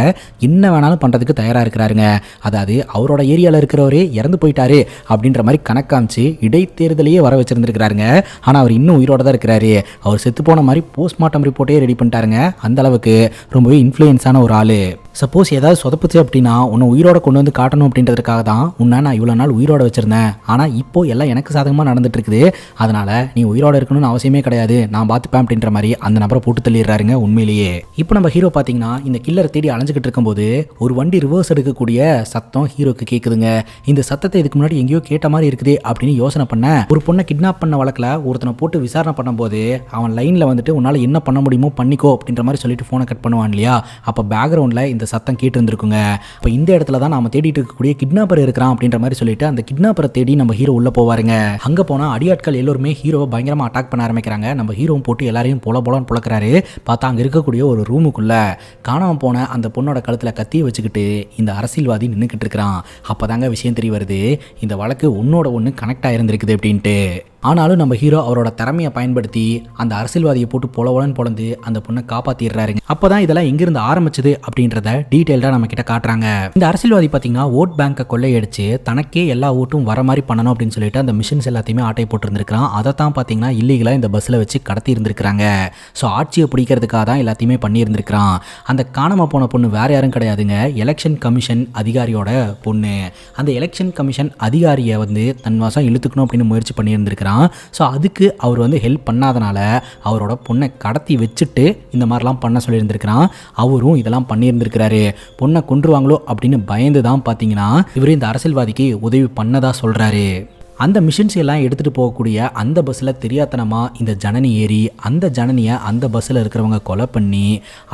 A: என்ன வேணாலும் பண்ணுறதுக்கு தயாராக இருக்கிறாருங்க. அதாவது அவரோட ஏரியாவில் இருக்கிறவரே இறந்து போயிட்டாரு அப்படின்ற மாதிரி கணக்காமிச்சு இடைத்தேர்தலையே வர வச்சிருந்துருக்கிறாருங்க. ஆனால் அவர் இன்னும் உயிரோட தான் இருக்கிறாரு. அவர் செத்து போன மாதிரி போஸ்ட்மார்ட்டம் ரிப்போர்ட்டே ரெடி பண்ணிட்டாருங்க. அந்த அளவுக்கு ரொம்பவே இன்ஃப்ளூயன்ஸான ஒரு ஆள். சப்போஸ் ஏதாவது சொதப்புச்சு அப்படின்னா உன்னை உயிரோட கொண்டு வந்து காட்டணும் அப்படின்றதுக்காக தான் உன்னை நான் இவ்வளோ நாள் உயிரோட வச்சிருந்தேன். ஆனால் இப்போ எல்லாம் எனக்கு சாதகமாக நடந்துட்டு இருக்குது, அதனால நீ உயிரோட இருக்கணும்னு அவசியமே கிடையாது, நான் பார்த்துப்பேன் அப்படின்ற மாதிரி அந்த நபரை போட்டு தள்ளிடுறாருங்க. உண்மையிலேயே இப்போ நம்ம ஹீரோ பார்த்தீங்கன்னா இந்த கில்லரை தேடி அலைஞ்சிக்கிட்டு இருக்கும்போது ஒரு வண்டி ரிவர்ஸ் எடுக்கக்கூடிய சத்தம் ஹீரோக்கு கேட்குதுங்க. இந்த சத்தத்தை இதுக்கு முன்னாடி எங்கேயோ கேட்ட மாதிரி இருக்குது அப்படின்னு யோசனை பண்ண, ஒரு பொண்ணை கிட்னாப் பண்ண வழக்கில் ஒருத்தனை போட்டு விசாரணை பண்ணும்போது அவன் லைனில் வந்துட்டு உன்னால் என்ன பண்ண முடியுமோ பண்ணிக்கோ அப்படின்ற மாதிரி சொல்லிட்டு ஃபோனை கட் பண்ணுவான் இல்லையா. அப்போ பேக்ரவுண்டில் இந்த இந்த சத்தம் கேட்டு இருந்திருக்குங்க. இப்போ இந்த இடத்துல தான் நாம தேடிட்டு இருக்கக்கூடிய கிட்னாப்பர் இருக்கிறான் அப்படின்ற மாதிரி சொல்லிட்டு அந்த கிட்னாப்பரை தேடி நம்ம ஹீரோ உள்ள போவாருங்க. அங்கே போனால் அடியாட்கள் எல்லோருமே ஹீரோவை பயங்கரமாக அட்டாக் பண்ண ஆரம்பிக்கிறாங்க. நம்ம ஹீரோவும் போட்டு எல்லாரையும் போலன்னு புழக்கிறாரு. பார்த்தா அங்கே இருக்கக்கூடிய ஒரு ரூமுக்குள்ள காணாமல் போன அந்த பொண்ணோட கழுத்தில் கத்தியை வச்சுக்கிட்டு இந்த அரசியல்வாதி நின்றுக்கிட்டு இருக்கிறான். அப்போதாங்க விஷயம் தெரிய வருது, இந்த வழக்கு ஒன்னோட ஒன்று கனெக்ட் ஆகிருந்திருக்குது அப்படின்ட்டு. ஆனாலும் நம்ம ஹீரோ அவரோட திறமையை பயன்படுத்தி அந்த அரசியல்வாதியை போட்டு பொலந்து அந்த பொண்ணை காப்பாற்றிடுறாருங்க. அப்போ தான் இதெல்லாம் எங்கிருந்து ஆரம்பிச்சது அப்படின்றத டீட்டெயில்டாக நம்ம கிட்ட காட்டுறாங்க. இந்த அரசியல்வாதி பார்த்தீங்கன்னா ஓட் பேங்கை கொள்ளையடிச்சு தனக்கே எல்லா ஓட்டும் வர மாதிரி பண்ணணும் அப்படின்னு சொல்லிட்டு அந்த மிஷின்ஸ் எல்லாத்தையுமே ஆட்டை போட்டுருந்துருக்கான். அதை தான் பார்த்தீங்கன்னா இல்லீகலாக இந்த பஸ்ஸில் வச்சு கடத்தி இருந்திருக்கிறாங்க. ஸோ ஆட்சியை பிடிக்கிறதுக்காக தான் எல்லாத்தையுமே பண்ணியிருந்திருக்கிறான். அந்த காணாமல் போன பொண்ணு வேற யாரும் கிடையாதுங்க, எலெக்ஷன் கமிஷன் அதிகாரியோட பொண்ணு. அந்த எலெக்ஷன் கமிஷன் அதிகாரியை தன் வசம் இழுத்துக்கணும் அப்படின்னு முயற்சி பண்ணியிருந்திருக்கிறான். ஸோ அதுக்கு அவர் ஹெல்ப் பண்ணாதனால அவரோட பொண்ணை கடத்தி வச்சுட்டு இந்த மாதிரிலாம் பண்ண சொல்லியிருந்திருக்கிறான். அவரும் இதெல்லாம் பண்ணியிருந்திருக்கிறாரு. பொண்ணை கொன்றுவாங்களோ அப்படின்னு பயந்து தான் பார்த்தீங்கன்னா இவர் இந்த அரசியல்வாதிக்கு உதவி பண்ணதா சொல்கிறாரு. அந்த மிஷின்ஸ் எல்லாம் எடுத்துகிட்டு போகக்கூடிய அந்த பஸ்ஸில் தெரியாத்தனமாக இந்த ஜனனி ஏறி அந்த ஜனனியை அந்த பஸ்ஸில் இருக்கிறவங்க கொலை பண்ணி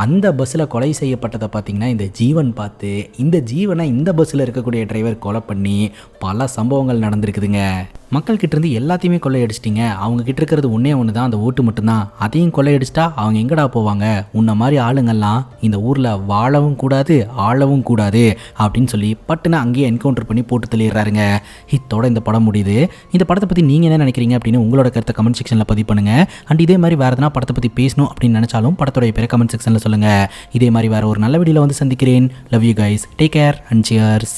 A: அந்த பஸ்ஸில் கொலை செய்யப்பட்டதை பார்த்திங்கன்னா இந்த ஜீவன் பார்த்து இந்த ஜீவனை இந்த பஸ்ஸில் இருக்கக்கூடிய டிரைவர் கொலை பண்ணி பல சம்பவங்கள் நடந்திருக்குதுங்க. மக்கள்கிட்ட இருந்து எல்லாத்தையுமே கொள்ளையடிச்சிட்டிங்க, அவங்க கிட்ட இருக்கிறது ஒன்றே ஒன்று தான், அந்த ஓட்டு மட்டும்தான். அதையும் கொள்ளையடிச்சிட்டா அவங்க எங்கடா போவாங்க? உன்ன மாதிரி ஆளுங்கள்லாம் இந்த ஊரில் வாழவும் கூடாது ஆளவும் கூடாது அப்படின்னு சொல்லி பட்டுன்னு அங்கேயே என்கவுண்டர் பண்ணி போட்டு தள்ளிடுறாருங்க. இத்தோட இந்த படம் முடியுது. இந்த படத்தை பற்றி நீங்கள் என்ன நினைக்கிறீங்க அப்படின்னு உங்களோட கருத்தை கமெண்ட் செக்ஷனில் பதிவு பண்ணுங்கள். அண்ட் இதே மாதிரி வேறு எதனா படத்தை பற்றி பேசணும் அப்படின்னு நினச்சாலும் படத்தோடைய பேரை கமெண்ட் செக்ஷனில் சொல்லுங்கள். இதே மாதிரி வேறு ஒரு நல்ல வீடியோவில் சந்திக்கிறேன். Love you guys, take care and cheers.